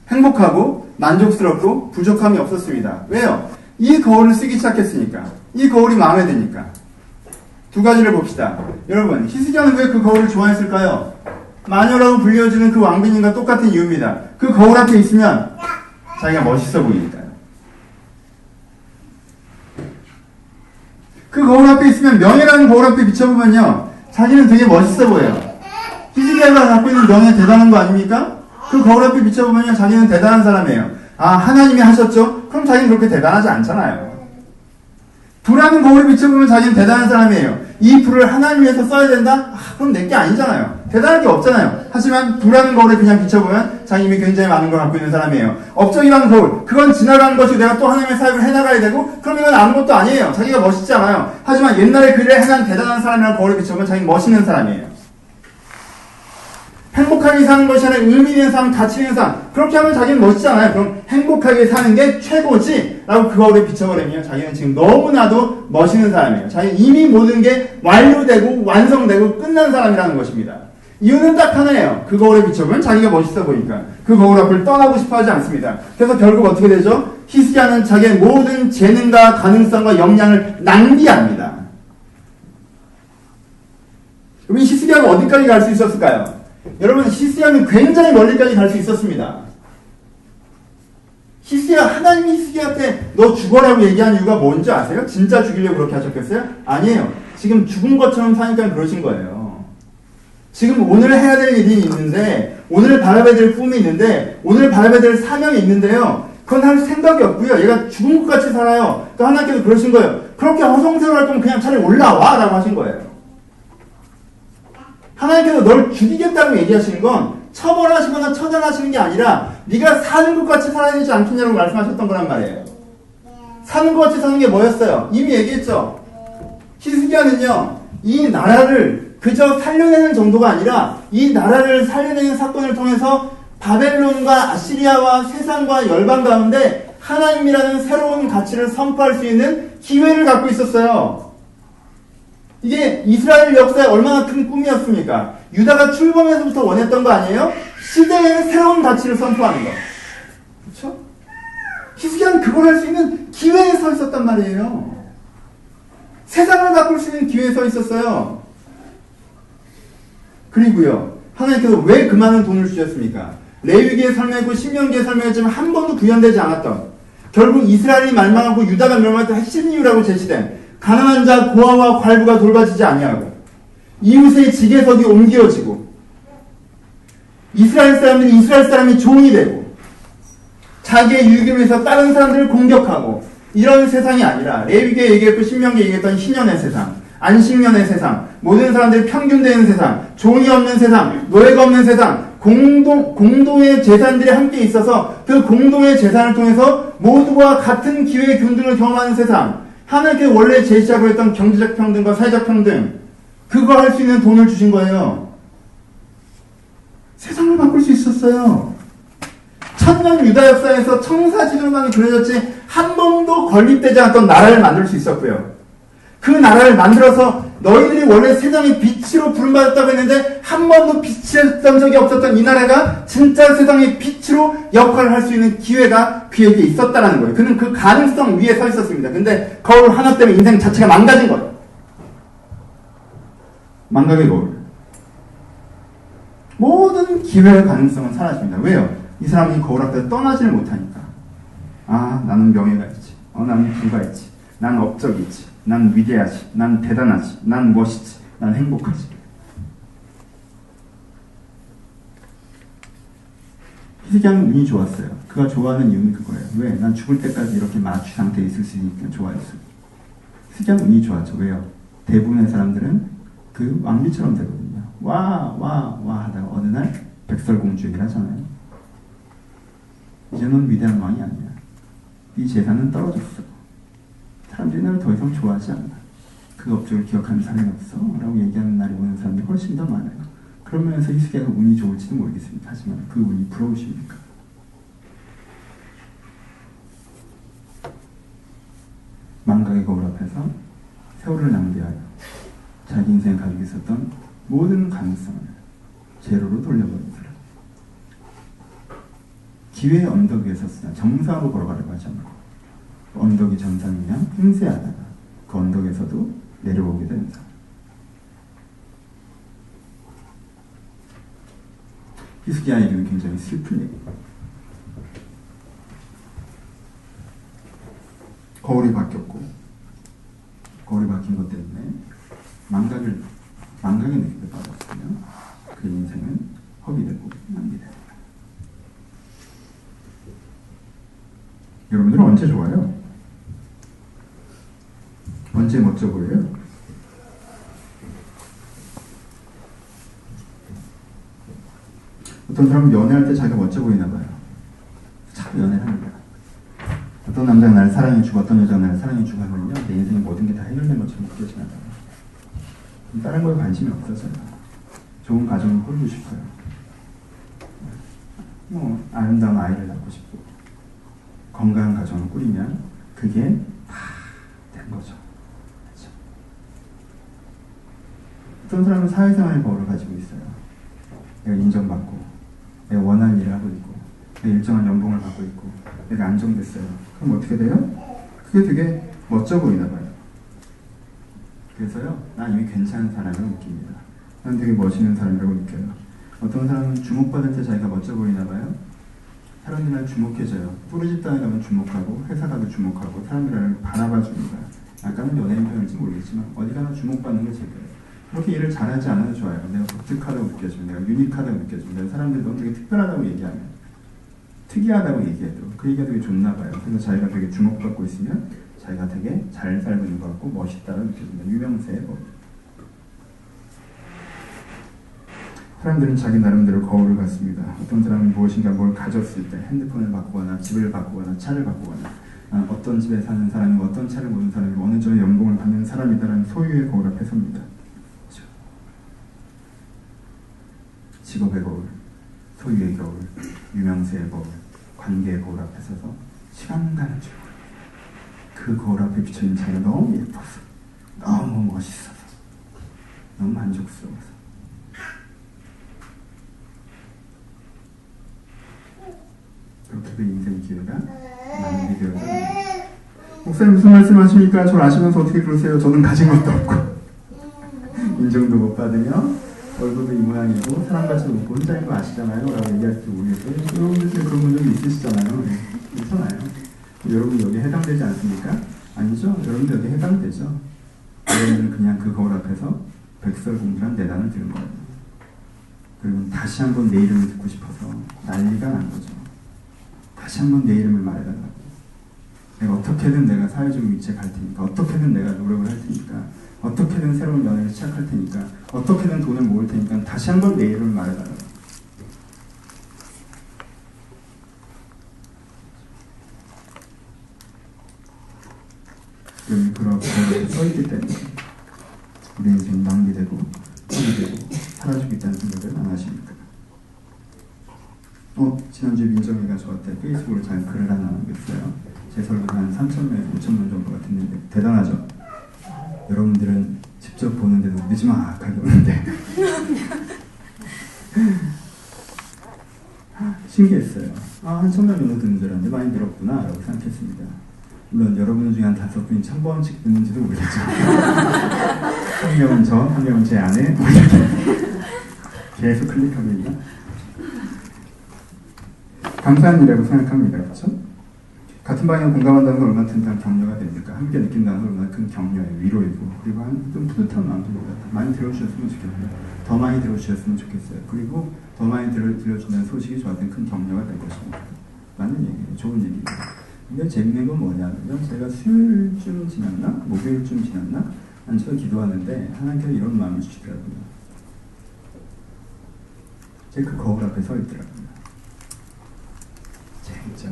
행복하고 만족스럽고 부족함이 없었습니다. 왜요? 이 거울을 쓰기 시작했으니까. 이 거울이 마음에 드니까. 두 가지를 봅시다. 여러분, 히스기야는 왜 그 거울을 좋아했을까요? 마녀라고 불려지는 그 왕비님과 똑같은 이유입니다. 그 거울 앞에 있으면 자기가 멋있어 보이니까요. 그 거울 앞에 있으면, 명예라는 거울 앞에 비춰보면요, 자기는 되게 멋있어 보여요. 히스기야가 갖고 있는 명예 대단한 거 아닙니까? 그 거울 앞에 비춰보면요, 자기는 대단한 사람이에요. 아, 하나님이 하셨죠? 그럼 자기는 그렇게 대단하지 않잖아요. 불하는 거울에 비춰보면 자기는 대단한 사람이에요. 이 불을 하나님 위해서 써야 된다? 아, 그럼 내게 아니잖아요. 대단할 게 없잖아요. 하지만 불하는 거울에 그냥 비춰보면 자기 이미 굉장히 많은 걸 갖고 있는 사람이에요. 업적이라는 거울, 그건 지나가는 것이 내가 또 하나님의 사역을 해나가야 되고, 그럼 이건 아무것도 아니에요. 자기가 멋있지 않아요. 하지만 옛날에 그 일을 해난 대단한 사람이라는 거울에 비춰보면 자기는 멋있는 사람이에요. 행복하게 사는 것이 아니라 의미 있는 삶, 가치 있는 삶. 그렇게 하면 자기는 멋있잖아요. 그럼 행복하게 사는 게 최고지? 라고 그 거울에 비춰버리면 자기는 지금 너무나도 멋있는 사람이에요. 자기는 이미 모든 게 완료되고 완성되고 끝난 사람이라는 것입니다. 이유는 딱 하나예요. 그 거울에 비춰보면 자기가 멋있어 보니까. 그 거울 앞을 떠나고 싶어 하지 않습니다. 그래서 결국 어떻게 되죠? 히스기야는 자기의 모든 재능과 가능성과 역량을 낭비합니다. 그럼 이 히스기야가 어디까지 갈 수 있었을까요? 여러분, 히스기야는 굉장히 멀리까지 갈 수 있었습니다. 히스기야, 하나님이 히스기야한테 너 죽어라고 얘기한 이유가 뭔지 아세요? 진짜 죽이려고 그렇게 하셨겠어요? 아니에요. 지금 죽은 것처럼 사니까 그러신 거예요. 지금 오늘 해야 될 일이 있는데, 오늘 바라봐야 될 꿈이 있는데, 오늘 바라봐야 될 사명이 있는데요. 그건 할 생각이 없고요. 얘가 죽은 것 같이 살아요. 또 하나님께서 그러신 거예요. 그렇게 허송세월할 거면 그냥 차라리 올라와 라고 하신 거예요. 하나님께서 널 죽이겠다고 얘기하시는 건 처벌하시거나 처단하시는 게 아니라 네가 사는 것 같이 살아야 되지 않겠냐고 말씀하셨던 거란 말이에요. 사는 것 같이 사는 게 뭐였어요? 이미 얘기했죠. 히스기야는요, 이 나라를 그저 살려내는 정도가 아니라 이 나라를 살려내는 사건을 통해서 바벨론과 아시리아와 세상과 열방 가운데 하나님이라는 새로운 가치를 선포할 수 있는 기회를 갖고 있었어요. 이게 이스라엘 역사에 얼마나 큰 꿈이었습니까? 유다가 출범에서부터 원했던 거 아니에요? 시대의 새로운 가치를 선포하는 거. 그렇죠? 히스기야는 그걸 할 수 있는 기회에 서 있었단 말이에요. 세상을 바꿀 수 있는 기회에 서 있었어요. 그리고요, 하나님께서 왜 그 많은 돈을 주셨습니까? 레위기에 설명했고 신명기에 설명했지만 한 번도 구현되지 않았던, 결국 이스라엘이 멸망하고 유다가 멸망했던 핵심 이유라고 제시된 가난한 자 고아와 괄부가 돌봐지지 아니하고 이웃의 지게석이 옮겨지고 이스라엘 사람들이 이스라엘 사람이 종이 되고 자기의 유익을 위해서 다른 사람들을 공격하고 이런 세상이 아니라 레위기에 얘기했고 신명기에 얘기했던 희년의 세상, 안식년의 세상, 모든 사람들이 평균되는 세상, 종이 없는 세상, 노예가 없는 세상, 공동의 재산들이 함께 있어서 그 공동의 재산을 통해서 모두와 같은 기회의 균등을 경험하는 세상, 하나님께서 원래 제시하고 했던 경제적 평등과 사회적 평등, 그거 할 수 있는 돈을 주신 거예요. 세상을 바꿀 수 있었어요. 천년 유다 역사에서 청사지도만 그려졌지 한 번도 건립되지 않았던 나라를 만들 수 있었고요. 그 나라를 만들어서 너희들이 원래 세상의 빛으로 부름받았다고 했는데 한 번도 빛이었던 적이 없었던 이 나라가 진짜 세상의 빛으로 역할을 할 수 있는 기회가 그에게 있었다는 거예요. 그는 그 가능성 위에 서 있었습니다. 근데 거울 하나 때문에 인생 자체가 망가진 거예요. 망각의 거울. 모든 기회의 가능성은 사라집니다. 왜요? 이 사람이 거울 앞에서 떠나지를 못하니까. 아, 나는 명예가 있지. 나는 부가 있지. 난 업적이 있지. 난 위대하지. 난 대단하지. 난 멋있지. 난 행복하지. 히스기야는 운이 좋았어요. 그가 좋아하는 이유는 그거예요. 왜? 난 죽을 때까지 이렇게 마취 상태에 있을 수 있으니까 좋아했어요. 히스기야는 운이 좋았죠. 왜요? 대부분의 사람들은 그 왕비처럼 되거든요. 와 하다가 어느 날 백설공주 얘기를 하잖아요. 이제는 위대한 왕이 아니야. 네 재산은 떨어졌어. 사람들이 나를 더 이상 좋아하지 않아. 그 업적을 기억하는 사람이 없어 라고 얘기하는 날이 오는 사람들이 훨씬 더 많아요. 그런 면에서 히스기야가 운이 좋을지도 모르겠습니다. 하지만 그 운이 부러우십니까? 망각의 거울 앞에서 세월을 낭비하여 자기 인생에 가지고 있었던 모든 가능성을 제로로 돌려버린 사람. 기회의 언덕 위에 섰으나 정상으로 걸어가려고 하지 않고 언덕이 정상이면 행세하다가 그 언덕에서도 내려오게 되는 사람. 히스기야의 이름이 굉장히 슬픈 얘기입니다. 거울이 바뀌었고 거울이 바뀐 것 때문에 망각의 느낌을 받았으며 그 인생은 허비되고 낭비됩니다. 여러분들은 언제 좋아요? 언제 멋져 보여요? 어떤 사람은 연애할 때 자기가 멋져 보이나 봐요. 자꾸 연애를 합니다. 어떤 남자가 나를 사랑해주고 어떤 여자가 나를 사랑해주고 하면요, 내 인생의 모든 게 다 해결된 것처럼 느껴지나 봐요. 다른 거에 관심이 없어서요. 좋은 가정을 꾸리고 싶어요. 아름다운 아이를 낳고 싶고 건강한 가정을 꾸리면 그게 다 된 거죠. 그렇죠? 어떤 사람은 사회생활의 거울을 가지고 있어요. 내가 인정받고 내가 원하는 일을 하고 있고 내가 일정한 연봉을 받고 있고 내가 안정됐어요. 그럼 어떻게 돼요? 그게 되게 멋져 보이나 봐요. 그래서요, 난 이미 괜찮은 사람이라고 느낍니다. 난 되게 멋있는 사람이라고 느껴요. 어떤 사람은 주목받을 때 자기가 멋져 보이나 봐요. 사람들이 날 주목해줘요. 뿌리집단에 가면 주목하고 회사 가도 주목하고 사람들이 나를 바라봐 주는 거야. 약간은 연예인 표현일지 모르겠지만 어디 가나 주목받는 게 제거예요. 그렇게 일을 잘하지 않아도 좋아요. 내가 독특하다고 느껴지면, 내가 유니크하다고 느껴지면, 내가 사람들이 너 되게 특별하다고 얘기하면, 특이하다고 얘기해도 그 얘기가 되게 좋나 봐요. 그래서 자기가 되게 주목받고 있으면 자기가 되게 잘 살고 있는 것 같고 멋있다고 느껴집니다. 유명세의 법. 사람들은 자기 나름대로 거울을 갖습니다. 어떤 사람은 무엇인가 뭘 가졌을 때 핸드폰을 바꾸거나 집을 바꾸거나 차를 바꾸거나 어떤 집에 사는 사람이 어떤 차를 모는 사람이 어느 정도 연봉을 받는 사람이다라는 소유의 거울 앞에 섭니다. 그렇죠? 직업의 거울, 소유의 거울, 유명세의 거울, 관계의 거울 앞에 서서 시간 가는 줄 모르고 그 거울 앞에 비춰있는 자기가 너무 예뻐서 너무 멋있어서 너무 만족스러워서 그렇게 그 인생의 기회가 낭비되어져요. 목사님 무슨 말씀하십니까? 저를 아시면서 어떻게 그러세요? 저는 가진 것도 없고 인정도 못 받으며 얼굴도 이 모양이고 사람같이도 없고 혼자인 거 아시잖아요? 라고 얘기할지도 모르겠어요. 여러분들 그런 분들이 있으시잖아요. 괜찮아요. 여러분 여기에 해당되지 않습니까? 아니죠? 여러분들 여기에 해당되죠? 여러분들은 그냥 그 거울 앞에서 백설공주란 내단을 들은 거예요. 그리고 다시 한번 내 이름을 듣고 싶어서 난리가 난 거죠. 다시 한번 내 이름을 말해달라고. 내가 어떻게든 내가 사회적 위치에 갈 테니까, 어떻게든 내가 노력을 할 테니까, 어떻게든 새로운 연애를 시작할 테니까, 어떻게든 돈을 모을 테니까 다시 한번 내 이름을 말해달라고. 여기 그렇게 써있기 때문에 우리 인생 낭비되고 포기되고 사라지고 있다는 생각을 안 하십니까? 지난주에 민정이가 저한테 페이스북으로 잘 글을 하나 남겼어요. 제 설교가 한 3,000명, 5,000명 정도가 듣는데 대단하죠? 여러분들은 직접 보는데도 늦지막하게 오는데 신기했어요. 한 1,000명 정도 듣는 줄 알았는데 많이 늘었구나 라고 생각했습니다. 물론 여러분 중에 한 5분이 1,000번씩 듣는지도 모르겠죠. 한 명은 저, 한 명은 제 아내 계속 클릭하고 있나? 감사한 일이라고 생각합니다. 그렇죠? 같은 방향 공감한다는 건 얼마나 든든한 격려가 됩니까? 함께 느낀다는 건 얼마나 큰 격려예요. 위로이고 그리고 좀 뿌듯한 마음도 많이 들어주셨으면 좋겠네요. 더 많이 들어주셨으면 좋겠어요. 그리고 더 많이 들려주는 소식이 저한테는 큰 격려가 될 것입니다. 맞는 얘기예요. 좋은 얘기예요. 근데 재밌는 건 뭐냐면 제가 수요일쯤 지났나? 목요일쯤 지났나? 앉아서 기도하는데 하나님께서 이런 마음을 주시더라고요. 제가 그 거울 앞에 서 있더라고요. 재밌죠?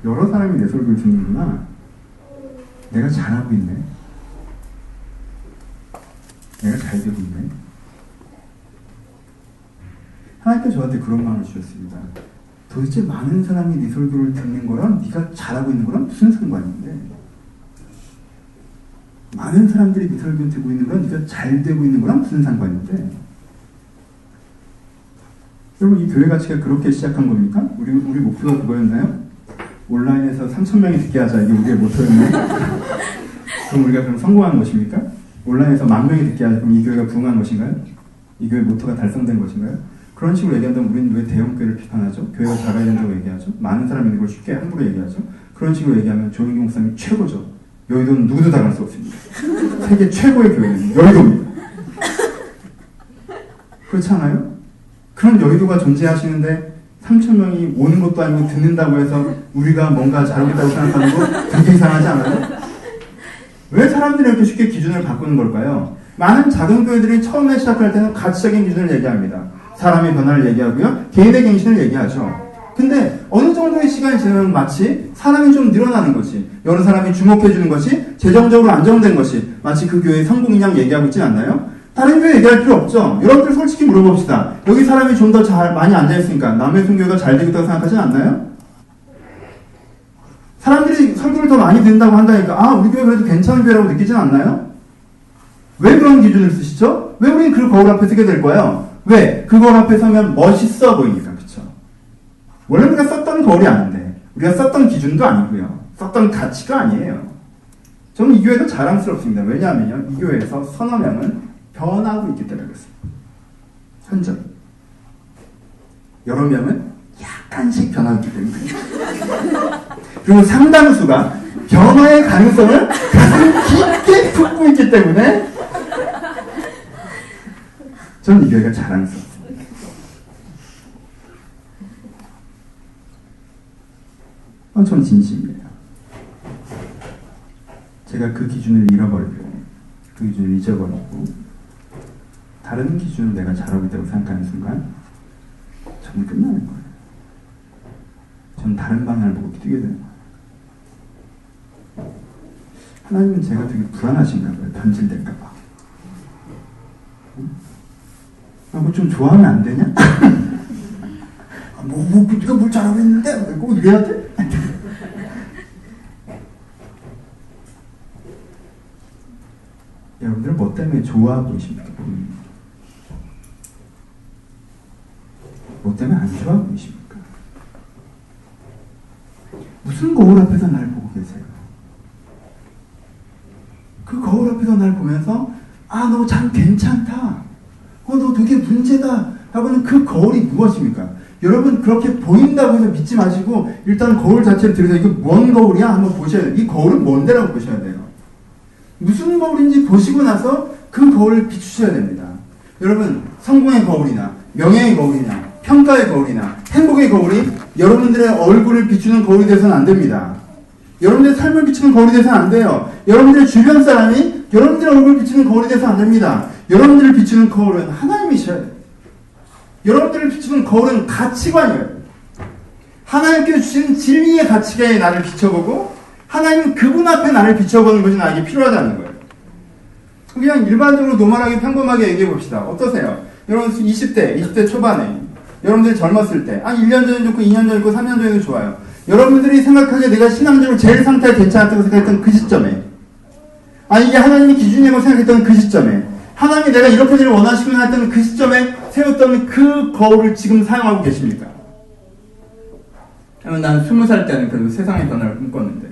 여러 사람이 내 설교를 듣는구나. 내가 잘하고 있네. 내가 잘 되고 있네. 하나님께서 저한테 그런 마음을 주셨습니다. 도대체 많은 사람이 네 설교를 듣는 거랑 네가 잘하고 있는 거랑 무슨 상관인데? 많은 사람들이 네 설교를 듣고 있는 거랑 네가 잘 되고 있는 거랑 무슨 상관인데? 여러분 이 교회 가치가 그렇게 시작한 겁니까? 우리 목표가 그거였나요? 온라인에서 3,000명이 듣게 하자 이게 우리의 모토였나요? 그럼 우리가 그럼 성공한 것입니까? 온라인에서 10,000명이 듣게 하자 그럼 이 교회가 부흥한 것인가요? 이 교회 모토가 달성된 것인가요? 그런 식으로 얘기한다면 우리는 왜 대형교회를 비판하죠? 교회가 작아야 된다고 얘기하죠? 많은 사람이 있는 걸 쉽게 함부로 얘기하죠? 그런 식으로 얘기하면 조용기 목사님이 최고죠. 여의도는 누구도 당할 수 없습니다. 세계 최고의 교회는 여의도입니다. 그렇지 않아요? 그런 여의도가 존재하시는데 3,000명이 오는 것도 아니고 듣는다고 해서 우리가 뭔가 잘하겠다고 생각하는 거 되게 이상하지 않아요? 왜 사람들이 이렇게 쉽게 기준을 바꾸는 걸까요? 많은 작은 교회들이 처음에 시작할 때는 가치적인 기준을 얘기합니다. 사람의 변화를 얘기하고요. 개인의 갱신을 얘기하죠. 근데 어느 정도의 시간이 지나면 마치 사람이 좀 늘어나는 것이, 여러 사람이 주목해주는 것이, 재정적으로 안정된 것이 마치 그 교회의 성공인 양 얘기하고 있지 않나요? 다른 교회 얘기할 필요 없죠. 여러분들 솔직히 물어봅시다. 여기 사람이 좀 더 많이 앉아있으니까 남의 선교가 잘 되겠다고 생각하지 않나요? 사람들이 설교를 더 많이 듣는다고 한다니까 우리 교회 그래도 괜찮은 교회라고 느끼진 않나요? 왜 그런 기준을 쓰시죠? 왜 우리는 그 거울 앞에 서게 될 거예요? 왜? 그 거울 앞에 서면 멋있어 보이니까. 그렇죠? 원래 우리가 썼던 거울이 아닌데 우리가 썼던 기준도 아니고요. 썼던 가치가 아니에요. 저는 이 교회도 자랑스럽습니다. 왜냐하면요. 이 교회에서 서너 명은 변하고 있기 때문에 그렇습니다. 현재 여러 명은 약간씩 변하기 때문에 그리고 상당수가 변화의 가능성을 가장 깊게 품고 있기 때문에 저는 이 교회가 자랑스럽습니다. 저는 진심이에요. 제가 그 기준을 잃어버리고 그 기준을 잊어버리고 다른 기준으로 내가 잘하고 있다고 생각하는 순간 저는 끝나는 거예요. 저는 다른 방향을 보고 뛰게 되는 거예요. 하나님은 제가 되게 불안하신가 봐요. 변질될까 봐. 뭐 좀 좋아하면 안 되냐? 네가 뭘 잘하고 있는데 꼭 이래야 돼? 여러분들 뭐 때문에 좋아하고 계십니까? 뭐 때문에 안 좋아하고 계십니까? 무슨 거울 앞에서 날 보고 계세요? 그 거울 앞에서 날 보면서 너 참 괜찮다. 너 되게 문제다. 라고는 그 거울이 무엇입니까? 여러분 그렇게 보인다고 해서 믿지 마시고 일단 거울 자체를 들여서 이게 뭔 거울이야? 한번 보셔야 돼요. 이 거울은 뭔데라고 보셔야 돼요. 무슨 거울인지 보시고 나서 그 거울을 비추셔야 됩니다. 여러분 성공의 거울이나 명예의 거울이나 평가의 거울이나 행복의 거울이 여러분들의 얼굴을 비추는 거울이 되어서는 안 됩니다. 여러분들의 삶을 비추는 거울이 되어서는 안 돼요. 여러분들의 주변 사람이 여러분들의 얼굴을 비추는 거울이 되어서는 안 됩니다. 여러분들을 비추는 거울은 하나님이셔야 돼요. 여러분들을 비추는 거울은 가치관이에요. 하나님께서 주신 진리의 가치관에 나를 비춰보고 하나님은 그분 앞에 나를 비춰보는 것이 나에게 필요하지 않는 거예요. 그냥 일반적으로 노멀하게 평범하게 얘기해 봅시다. 어떠세요? 여러분 20대 초반에 여러분들이 젊었을 때 1년 전이 좋고 2년 전이 좋고 3년 전에도 좋아요. 여러분들이 생각하기에 내가 신앙적으로 제일 상태가 괜찮았다고 생각했던 그 시점에 이게 하나님의 기준이라고 생각했던 그 시점에 하나님이 내가 이렇게 되길 원하시구나 했던 그 시점에 세웠던 그 거울을 지금 사용하고 계십니까? 난 20살 때는 그래도 세상의 변화를 꿈꿨는데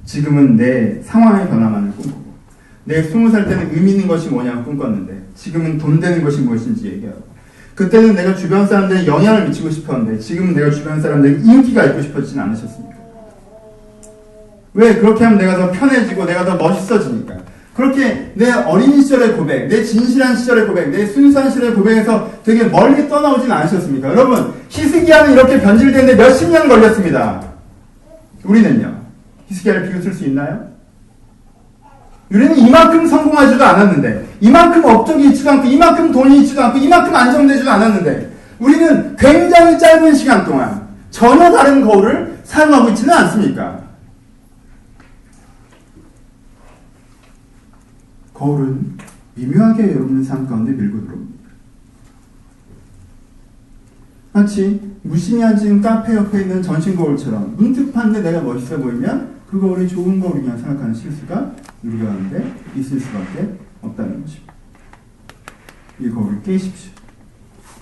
지금은 내 상황의 변화만을 꿈꾸고 내 20살 때는 의미 있는 것이 뭐냐고 꿈꿨는데 지금은 돈 되는 것이 무엇인지 얘기하고 그때는 내가 주변 사람들에 영향을 미치고 싶었는데 지금은 내가 주변 사람들에게 인기가 있고 싶어지진 않으셨습니까? 왜? 그렇게 하면 내가 더 편해지고 내가 더 멋있어지니까. 그렇게 내 어린 시절의 고백, 내 진실한 시절의 고백, 내 순수한 시절의 고백에서 되게 멀리 떠나오진 않으셨습니까? 여러분, 히스기야는 이렇게 변질되는데 몇십 년 걸렸습니다. 우리는요? 히스기야를 비웃을 수 있나요? 우리는 이만큼 성공하지도 않았는데, 이만큼 업적이 있지도 않고, 이만큼 돈이 있지도 않고, 이만큼 안정되지도 않았는데, 우리는 굉장히 짧은 시간 동안 전혀 다른 거울을 사용하고 있지는 않습니까? 거울은 미묘하게 여러분의 삶 가운데 밀고 들어옵니다. 마치 무심히 앉은 카페 옆에 있는 전신 거울처럼 문득 봤는데 내가 멋있어 보이면 그 거울이 좋은 거울이냐 생각하는 실수가 우리 가운데 있을 수밖에 없다는 것입니다. 이 거울을 깨십시오.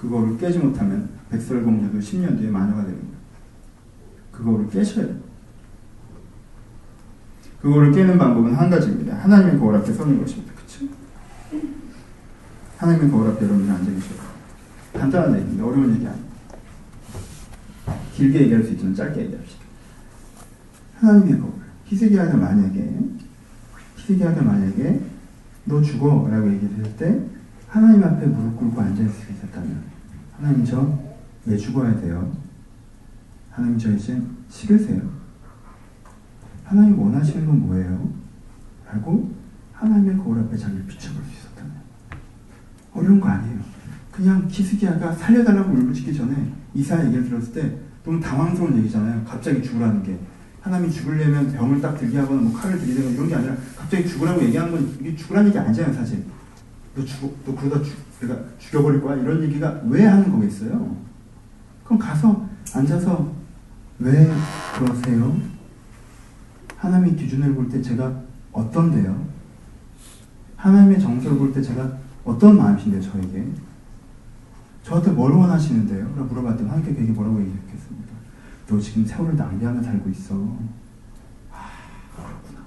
그 거울을 깨지 못하면 백설공주도 10년 뒤에 마녀가 됩니다. 그 거울을 깨셔야 됩니다. 그거를 깨는 방법은 한 가지입니다. 하나님의 거울 앞에 서는 것입니다. 그렇죠? 하나님의 거울 앞에 여러분이 앉아 계셔요. 간단한 얘기입니다. 어려운 얘기 아닙니다. 길게 얘기할 수 있지만 짧게 얘기합시다. 하나님의 거울. 히스기야가 만약에 너 죽어 라고 얘기를 할 때 하나님 앞에 무릎 꿇고 앉아있을 수 있었다면 하나님 저 왜 죽어야 돼요? 하나님 저 이제 식으세요. 하나님 원하시는 건 뭐예요? 라고 하나님의 거울 앞에 자기를 비춰볼 수 있었다면 어려운 거 아니에요. 그냥 히스기야가 살려달라고 울부짖기 전에 이사야 얘기를 들었을 때 너무 당황스러운 얘기잖아요. 갑자기 죽으라는 게. 하나님이 죽으려면 병을 딱 들게 하거나 뭐 칼을 들이대거나 이런 게 아니라 갑자기 죽으라고 얘기하는 건 이게 죽으라는 얘기 아니잖아요. 사실 너 그러다 내가 죽여버릴 거야 이런 얘기가 왜 하는 거겠어요? 그럼 가서 앉아서 왜 그러세요? 하나님의 기준을 볼 때 제가 어떤데요? 하나님의 정서를 볼 때 제가 어떤 마음이신데요? 저한테 뭘 원하시는데요? 라고 물어봤더니 하나님께 그게 뭐라고 얘기했겠습니까? 너 지금 세월을 낭비하며 살고 있어. 그렇구나.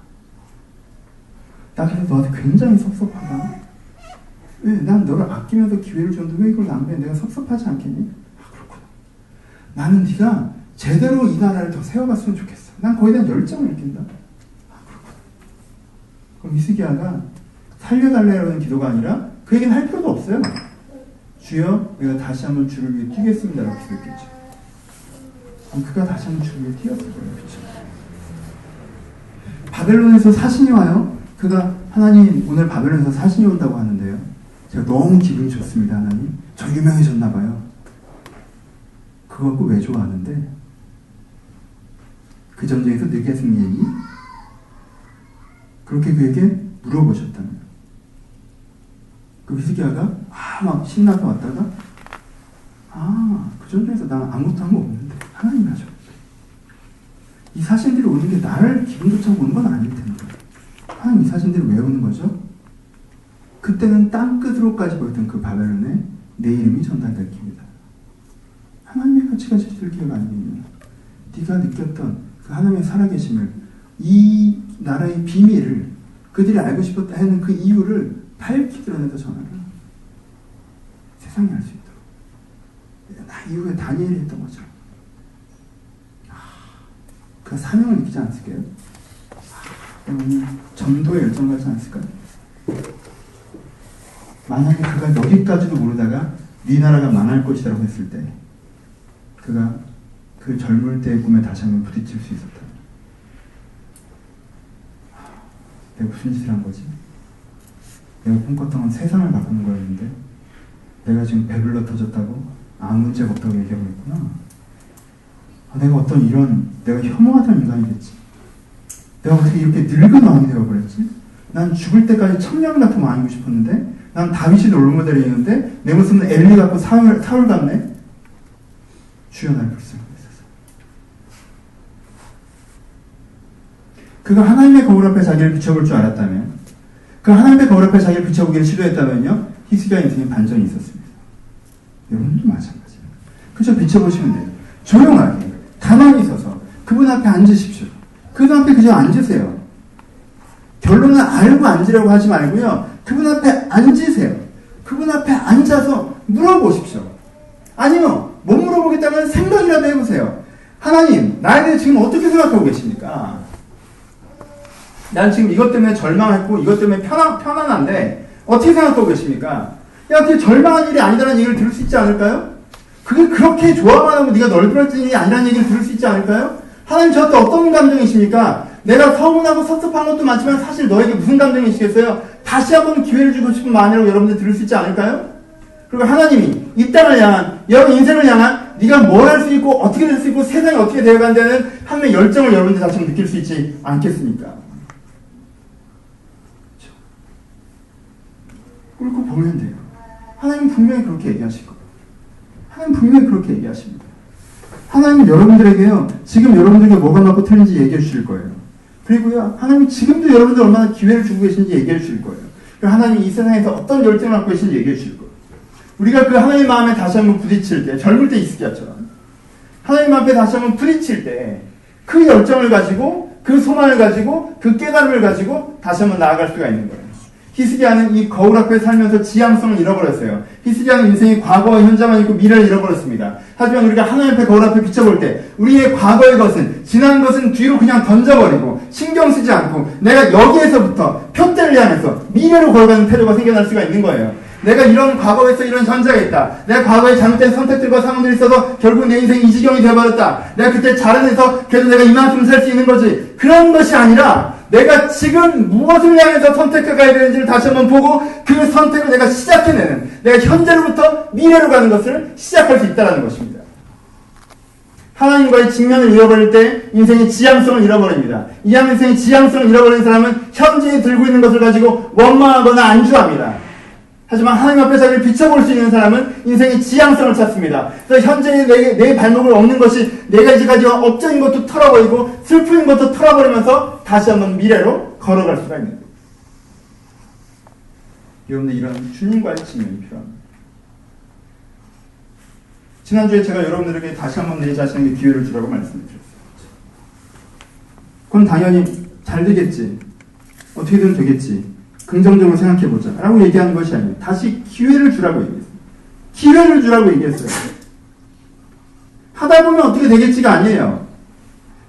나 그래서 너한테 굉장히 섭섭하다. 왜? 난 너를 아끼면서 기회를 줬는데 왜 이걸 낭비해? 내가 섭섭하지 않겠니? 그렇구나. 나는 네가 제대로 이 나라를 더 세워갔으면 좋겠어. 난 거기에 대한 열정을 느낀다. 그럼 히스기야가 살려달라는 기도가 아니라 그에게는 할 필요도 없어요. 주여, 내가 다시 한번 주를 위해 뛰겠습니다. 라고 기도했겠죠. 그럼 그가 다시 한번 주를 위해 뛰었을 거예요. 그렇죠? 바벨론에서 사신이 와요. 그가 하나님 오늘 바벨론에서 사신이 온다고 하는데요. 제가 너무 기분이 좋습니다. 하나님. 저 유명해졌나 봐요. 그거 갖고 왜 좋아하는데? 그 전쟁에서 네가 승리했니? 그렇게 그에게 물어보셨다는 거예요. 그 히스기야가 막 신나서 왔다가 그 전쟁에서 난 아무것도 한 거 없는데 하나님이 하셨어. 이 사신들이 오는 게 나를 기분 좋자고 오는 건 아닐 텐데 하나님 이 사신들이 왜 오는 거죠? 그때는 땅끝으로까지 보였던 그 바벨론에 내 이름이 전달될 기회다. 하나님의 가치가 지킬 기회가 아니겠냐. 네가 느꼈던 그 하나님의 살아계심을, 이 나라의 비밀을 그들이 알고 싶었다 하는 그 이유를 밝히 드러내서 전하라. 세상이 알 수 있도록. 나 이후에 다니엘이 했던 거죠. 그 사명을 느끼지 않았을까요? 전도에 열정하지 않았을까요? 만약에 그가 여기까지도 모르다가 네 나라가 망할 것이라고 했을 때 그가 그 젊을 때의 꿈에 다시 한번 부딪힐 수 있었다. 내가 무슨 짓을 한 거지? 내가 꿈꿨던 건 세상을 바꾸는 거였는데 내가 지금 배불러 터졌다고 아무 문제가 없다고 얘기하고 있구나. 내가 어떤 내가 혐오하던 인간이 됐지. 내가 어떻게 이렇게 늙은 왕이 되어버렸지? 난 죽을 때까지 청년 같은 왕이고 싶었는데 난 다윗이 롤모델이었는데 내 모습은 엘리 같고 사울 같네? 주여 나를 불쌍히 여기소서. 그가 하나님의 거울 앞에 자기를 비춰볼 줄 알았다면, 그 하나님의 거울 앞에 자기를 비춰보기를 시도했다면요, 히스기야 인생에 반전이 있었습니다. 여러분도 마찬가지예요. 그저 비춰보시면 돼요. 조용하게 가만히 서서 그분 앞에 앉으십시오. 그분 앞에 그저 앉으세요. 결론은 알고 앉으려고 하지 말고요, 그분 앞에 앉으세요. 그분 앞에 앉아서 물어보십시오. 아니면 못 물어보겠다면 생각이라도 해보세요. 하나님, 나에 대해 지금 어떻게 생각하고 계십니까? 난 지금 이것 때문에 절망했고 이것 때문에 편안한데 어떻게 생각하고 계십니까? 야, 그게 절망한 일이 아니라는 얘기를 들을 수 있지 않을까요? 그게 그렇게 좋아만 하고 네가 널브러진 일이 아니라는 얘기를 들을 수 있지 않을까요? 하나님 저한테 어떤 감정이십니까? 내가 서운하고 섭섭한 것도 많지만 사실 너에게 무슨 감정이시겠어요? 다시 한번 기회를 주고 싶은 마음이라고 여러분들 들을 수 있지 않을까요? 그리고 하나님이 이 땅을 향한, 여러분 인생을 향한 네가 뭘 할 수 있고 어떻게 될 수 있고 세상이 어떻게 되어간다는 하나님의 열정을 여러분들 다시 한번 느낄 수 있지 않겠습니까? 그렇고 보면 돼요. 하나님은 분명히 그렇게 얘기하실 거예요. 하나님은 분명히 그렇게 얘기하십니다. 하나님은 여러분들에게요, 지금 여러분들에게 뭐가 맞고 틀린지 얘기해 주실 거예요. 그리고요, 하나님은 지금도 여러분들 얼마나 기회를 주고 계신지 얘기해 주실 거예요. 그리고 하나님이 이 세상에서 어떤 열정을 갖고 계신지 얘기해 주실 거예요. 우리가 그 하나님 마음에 다시 한번 부딪힐 때, 젊을 때 히스기야처럼 하나님 앞에 다시 한번 부딪힐 때 그 열정을 가지고, 그 소망을 가지고, 그 깨달음을 가지고 다시 한번 나아갈 수가 있는 거예요. 히스기야는 이 거울 앞에 살면서 지향성을 잃어버렸어요. 히스기야는 인생의 과거와 현재만 있고 미래를 잃어버렸습니다. 하지만 우리가 하나님 앞에 거울 앞에 비춰볼 때 우리의 과거의 것은, 지난 것은 뒤로 그냥 던져버리고 신경 쓰지 않고 내가 여기에서부터 표대를 향해서 미래로 걸어가는 태도가 생겨날 수가 있는 거예요. 내가 이런 과거에서 이런 전제가 있다. 내가 과거에 잘못된 선택들과 상황들이 있어서 결국 내 인생이 이 지경이 되어버렸다. 내가 그때 잘해서 그래도 내가 이만큼 살 수 있는 거지. 그런 것이 아니라 내가 지금 무엇을 향해서 선택해가야 되는지를 다시 한번 보고 그 선택을 내가 시작해내는, 내가 현재로부터 미래로 가는 것을 시작할 수 있다는 것입니다. 하나님과의 직면을 잃어버릴 때 인생의 지향성을 잃어버립니다. 이 인생의 지향성을 잃어버린 사람은 현재에 들고 있는 것을 가지고 원망하거나 안주합니다. 하지만 하나님 앞에 자기를 비춰볼 수 있는 사람은 인생의 지향성을 찾습니다. 그래서 현재의 내 발목을 엎는 것이 내가 이제까지 업적인 것도 털어버리고 슬픈 것도 털어버리면서 다시 한번 미래로 걸어갈 수가 있는 거예요. 여러분들 이런 주님과의 직면이 필요합니다. 지난주에 제가 여러분들에게 다시 한번 내 자신에게 기회를 주라고 말씀을 드렸어요. 그럼 당연히 잘 되겠지, 어떻게든 되겠지, 긍정적으로 생각해보자 라고 얘기하는 것이 아니에요. 다시 기회를 주라고 얘기했어요. 기회를 주라고 얘기했어요. 하다 보면 어떻게 되겠지가 아니에요.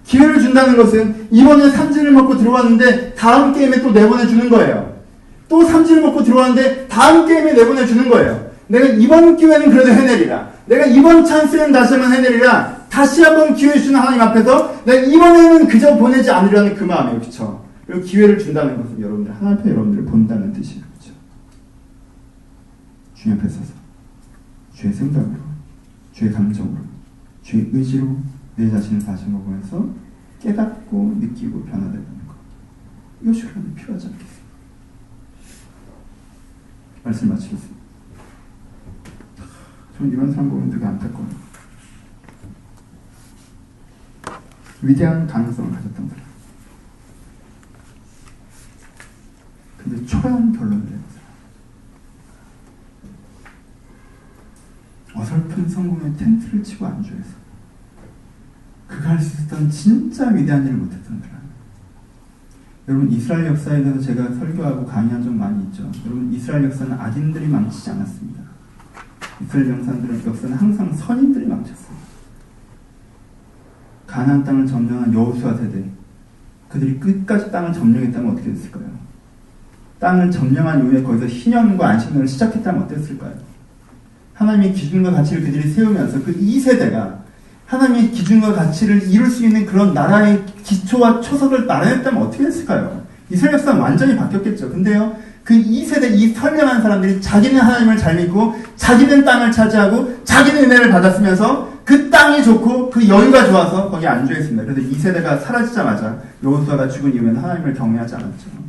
기회를 준다는 것은 이번에 삼진을 먹고 들어왔는데 다음 게임에 또 내보내주는 거예요. 또 삼진을 먹고 들어왔는데 다음 게임에 내보내주는 거예요. 내가 이번 기회는 그래도 해내리라. 내가 이번 찬스는 다시 한번 해내리라. 다시 한번 기회 주는 하나님 앞에서 내가 이번에는 그저 보내지 않으려는 그 마음이에요. 그렇죠? 그리고 기회를 준다는 것은 여러분들 하나님 앞에 여러분들을 본다는 뜻이에요. 그렇죠? 주님 앞에 서서 주의 생각으로, 주의 감정으로, 주의 의지로 내 자신을 다시 한번 보면서 깨닫고 느끼고 변화되는 것. 이것이 그런데 필요하지 않겠습니까? 말씀 마치겠습니다. 저는 이런 사람 보면 되게 안타까워요. 위대한 가능성을 가졌던 사람. 근데 초라한 결론을 내는 사람. 어설픈 성공의 텐트를 치고 안주해서 그가 할 수 있었던 진짜 위대한 일을 못했던 사람. 여러분, 이스라엘 역사에 대해서 제가 설교하고 강의한 적 많이 있죠. 여러분, 이스라엘 역사는 악인들이 망치지 않았습니다. 이스라엘 역사는 항상 선인들이 망쳤어요. 가나안 땅을 점령한 여호수아 세대, 그들이 끝까지 땅을 점령했다면 어떻게 됐을까요? 땅을 점령한 이후에 거기서 희년과 안식년을 시작했다면 어땠을까요? 하나님의 기준과 가치를 그들이 세우면서 그 2세대가 하나님의 기준과 가치를 이룰 수 있는 그런 나라의 기초와 초석을 마련했다면 어떻게 됐을까요? 이스라엘 역사는 완전히 바뀌었겠죠. 근데요, 그 2세대, 이 선량한 사람들이 자기는 하나님을 잘 믿고 자기는 땅을 차지하고 자기는 은혜를 받았으면서 그 땅이 좋고 그 여유가 좋아서 거기에 안주했습니다. 그래서 2세대가 사라지자마자 여호수아가 죽은 이후에는 하나님을 경외하지 않았죠.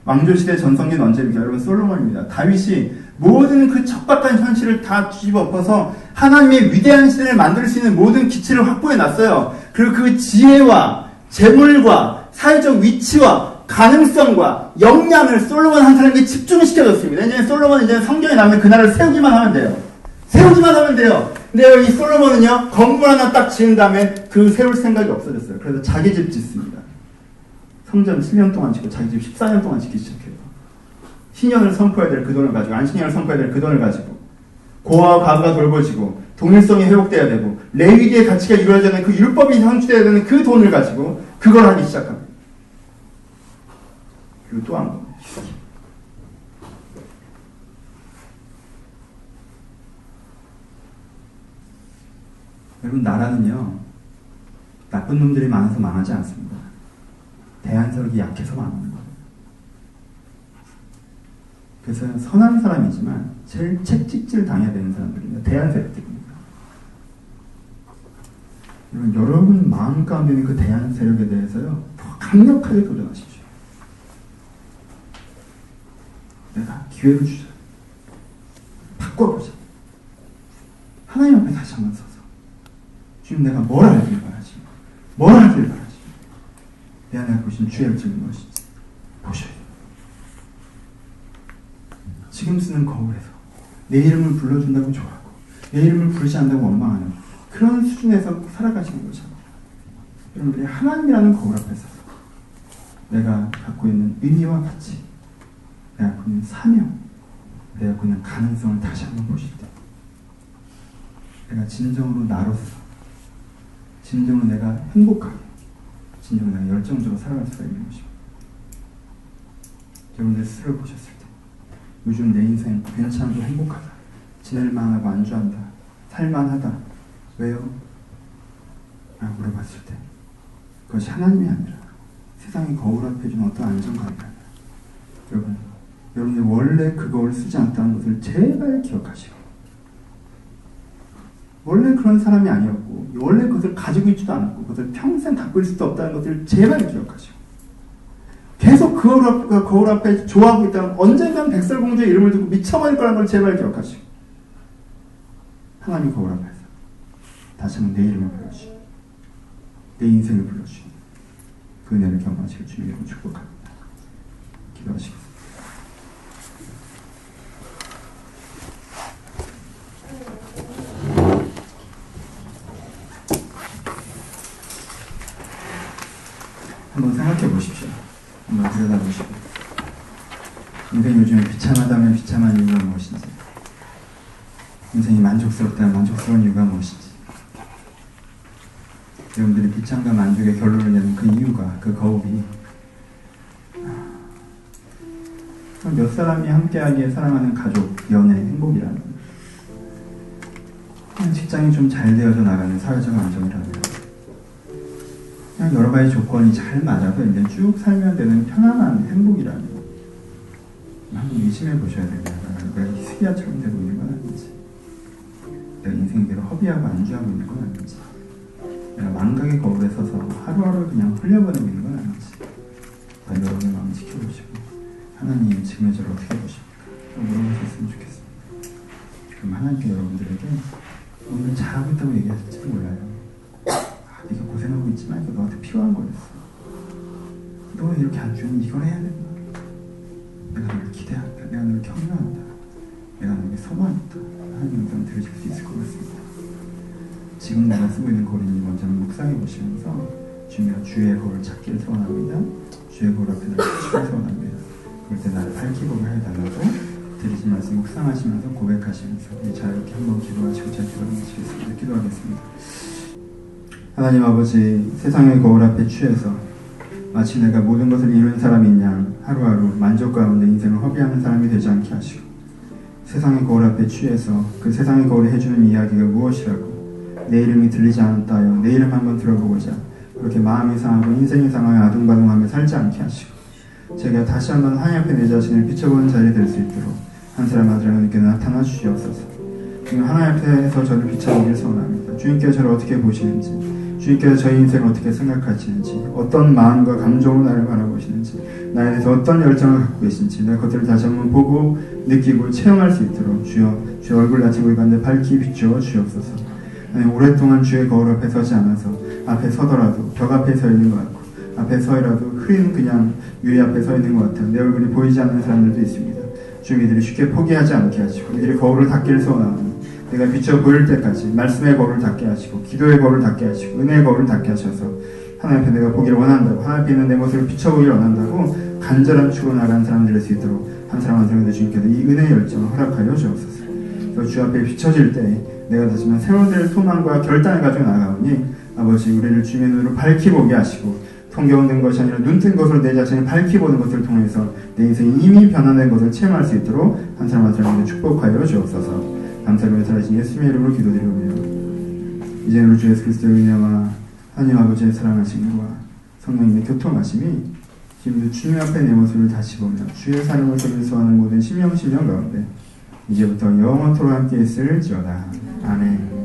왕조시대 전성기는 언제입니까? 여러분, 솔로몬입니다. 다윗이 모든 그 척박한 현실을 다 뒤집어 엎어서 하나님의 위대한 시대를 만들 수 있는 모든 기치를 확보해 놨어요. 그리고 그 지혜와 재물과 사회적 위치와 가능성과 역량을 솔로몬 한 사람에게 집중시켜줬습니다. 왜냐하면 솔로몬은 이제 성경에 나오면 그 나라를 세우기만 하면 돼요. 세우기만 하면 돼요. 근데 이 솔로몬은요, 건물 하나 딱 지은 다음에 그 세울 생각이 없어졌어요. 그래서 자기 집 짓습니다. 성전 7년 동안 짓고 자기 집 14년 동안 짓기 시작해요. 신년을 선포해야 될 그 돈을 가지고, 안식년을 선포해야 될 그 돈을 가지고, 고아와 가부가 돌보지고 동일성이 회복돼야 되고 레위기의 가치가 이루어져야 되는 그 율법이 성취돼야 되는 그 돈을 가지고 그걸 하기 시작합니다. 그리고 또 한 번, 여러분, 나라는요, 나쁜 놈들이 많아서 망하지 않습니다. 대한민국이 약해서 망하는 거예요. 그래서 선한 사람이지만 제일 채찍질 당해야 되는 사람들입니다. 대한세력들입니다. 여러분 마음 가운데 있는 그 대한세력에 대해서요, 더 강력하게 도전하십시오. 내가 기회를 주자. 바꿔보자. 하나님 앞에 다시 한번 서서 주님, 내가 뭘 하길 바라지? 뭘 하길 바라지? 내 안에 보신 주의 열정이 무엇인지 보셔야 돼요. 지금 쓰는 거울에서 내 이름을 불러준다고 좋아하고 내 이름을 부르지 않는다고 원망하는 그런 수준에서 살아가시는 거죠. 여러분들이 하나님이라는 거울 앞에 서서 내가 갖고 있는 의미와 가치, 내가 갖고 있는 사명, 내가 갖고 있는 가능성을 다시 한번 보실 때 내가 진정으로 나로서, 진정으로 내가 행복하게, 진정으로 내가 열정적으로 살아갈 수가 있는 것입니다. 여러분들 스스로 보셨을 때 요즘 내 인생 괜찮고 행복하다, 지낼만 하고 안주한다, 살만하다, 왜요? 라고 물어봤을 때 그것이 하나님이 아니라 세상의 거울 앞에 준 어떤 안정감이 아니라 여러분들 원래 그 거울을 쓰지 않았다는 것을 제발 기억하시고, 원래 그런 사람이 아니었고 원래 그것을 가지고 있지도 않았고 그것을 평생 갖고 있을 수도 없다는 것을 제발 기억하시고, 계속 그 거울 앞에 좋아하고 있다면 언젠간 백설공주의 이름을 듣고 미쳐버릴 거라는 걸 제발 기억하시고, 하나님 거울 앞에서 다시 한번 내 이름을 불러주시고 내 인생을 불러주시고 그 은혜를 경험하시길 주님으로 축복합니다. 기도하시겠습니다. 한번 생각해 보십시오. 한번 들여다보시고, 인생이 요즘에 비참하다면 비참한 이유가 무엇인지, 인생이 만족스럽다면 만족스러운 이유가 무엇인지, 여러분들이 비참과 만족의 결론을 내는 그 이유가, 그 거울이 몇 사람이 함께하기에 사랑하는 가족, 연애, 행복이라면, 그냥 직장이 좀 잘 되어져 나가는 사회적 안정이라면, 그냥 여러 가지 조건이 잘 맞아서 이제 쭉 살면 되는 편안한 행복이라면, 한번 의심해 보셔야 됩니다. 내가 히스기야처럼 되고 있는 건 아닌지, 내가 인생 그대로 허비하고 안주하고 있는 건 아닌지, 내가 망각의 거울에 서서 하루하루 그냥 흘려보내고 있는 건 아닌지, 여러분의 마음 지켜보시고 하나님 지금의 저를 어떻게 보십니까? 좀 물어보셨으면 좋겠습니다. 그럼 하나님께 여러분들에게 오늘 잘하고 있다고 얘기하실지도 몰라요. 네가 고생하고 있지만 이거 너한테 필요한 거였어. 너 이렇게 안 주면 이걸 해야 된다. 내가 너를 기대한다. 내가 너를 격려한다. 내가 너에게 소망한다. 하나님 영상 들으실 수 있을 것 같습니다. 지금 내가 쓰고 있는 거리니 먼저 묵상해 보시면서 주의 거울을 찾기를 소원합니다. 주의 거울 앞에 나를 찾기를 소원합니다. 그럴 때 나를 밝히고 해달라고 드리신 말씀 묵상하시면서 고백하시면서 자유롭게 한번 기도하시고 제가 기도하시겠습니다. 기도하겠습니다. 하나님 아버지, 세상의 거울 앞에 취해서 마치 내가 모든 것을 이룬 사람인 양 하루하루 만족 가운데 인생을 허비하는 사람이 되지 않게 하시고, 세상의 거울 앞에 취해서 그 세상의 거울이 해주는 이야기가 무엇이라고 내 이름이 들리지 않았다 하여 내 이름 한번 들어보고자 그렇게 마음이 상하고 인생이 상하여 아둥바둥하며 살지 않게 하시고, 제가 다시 한번 하나님 앞에 내 자신을 비춰보는 자리에 될 수 있도록 한 사람 한 사람에게 나타나 주시옵소서. 지금 하나님 앞에서 저를 비춰보길 소원합니다. 주님께서 저를 어떻게 보시는지, 주님께서 저희 인생을 어떻게 생각하시는지, 어떤 마음과 감정으로 나를 바라보시는지, 나에 대해서 어떤 열정을 갖고 계신지 내가 그것들을 다시 한번 보고 느끼고 체험할 수 있도록 주여, 주의 얼굴 낮은 우리 가운데 밝히 비추어 주옵소서. 오랫동안 주의 거울 앞에 서지 않아서 앞에 서더라도 벽 앞에 서 있는 것 같고 앞에 서이라도 흐린 그냥 유리 앞에 서 있는 것 같아요. 내 얼굴이 보이지 않는 사람들도 있습니다. 주님, 이들이 쉽게 포기하지 않게 하시고 이들이 거울을 닫기를 소원하오니 내가 비춰 보일 때까지 말씀의 거울을 닫게 하시고 기도의 거울을 닫게 하시고 은혜의 거울을 닫게 하셔서 하나님 앞에 내가 보기를 원한다고, 하나님 앞에 있는 내 모습을 비춰보기를 원한다고 간절한 추구 나가는 사람들 될 수 있도록 한 사람 한 사람에게 주님께서 이 은혜의 열정을 허락하여 주옵소서. 주 앞에 비춰질 때 내가 다시만 새로운 소망과 결단을 가지고 나아가오니 아버지, 우리를 주님의 눈으로 밝히 보게 하시고 통겨오는 것이 아니라 눈뜬 것으로 내 자신을 밝히 보는 것을 통해서 내 인생이 이미 변화된 것을 체험할 수 있도록 한 사람 한 사람에게 축복하여 주옵소서. 감사를 살아신 예수님의 이름으로 기도드리오며 이제는 우리 주 예수 그리스도의 은혜와 하나님 아버지의 사랑하심과 성령님의 교통하심이 지금도 주님 앞에 내 모습을 다시 보며 주의 사랑을 소원하는 모든 심령 가운데 이제부터 영원토록 함께 있을지어다. 아멘.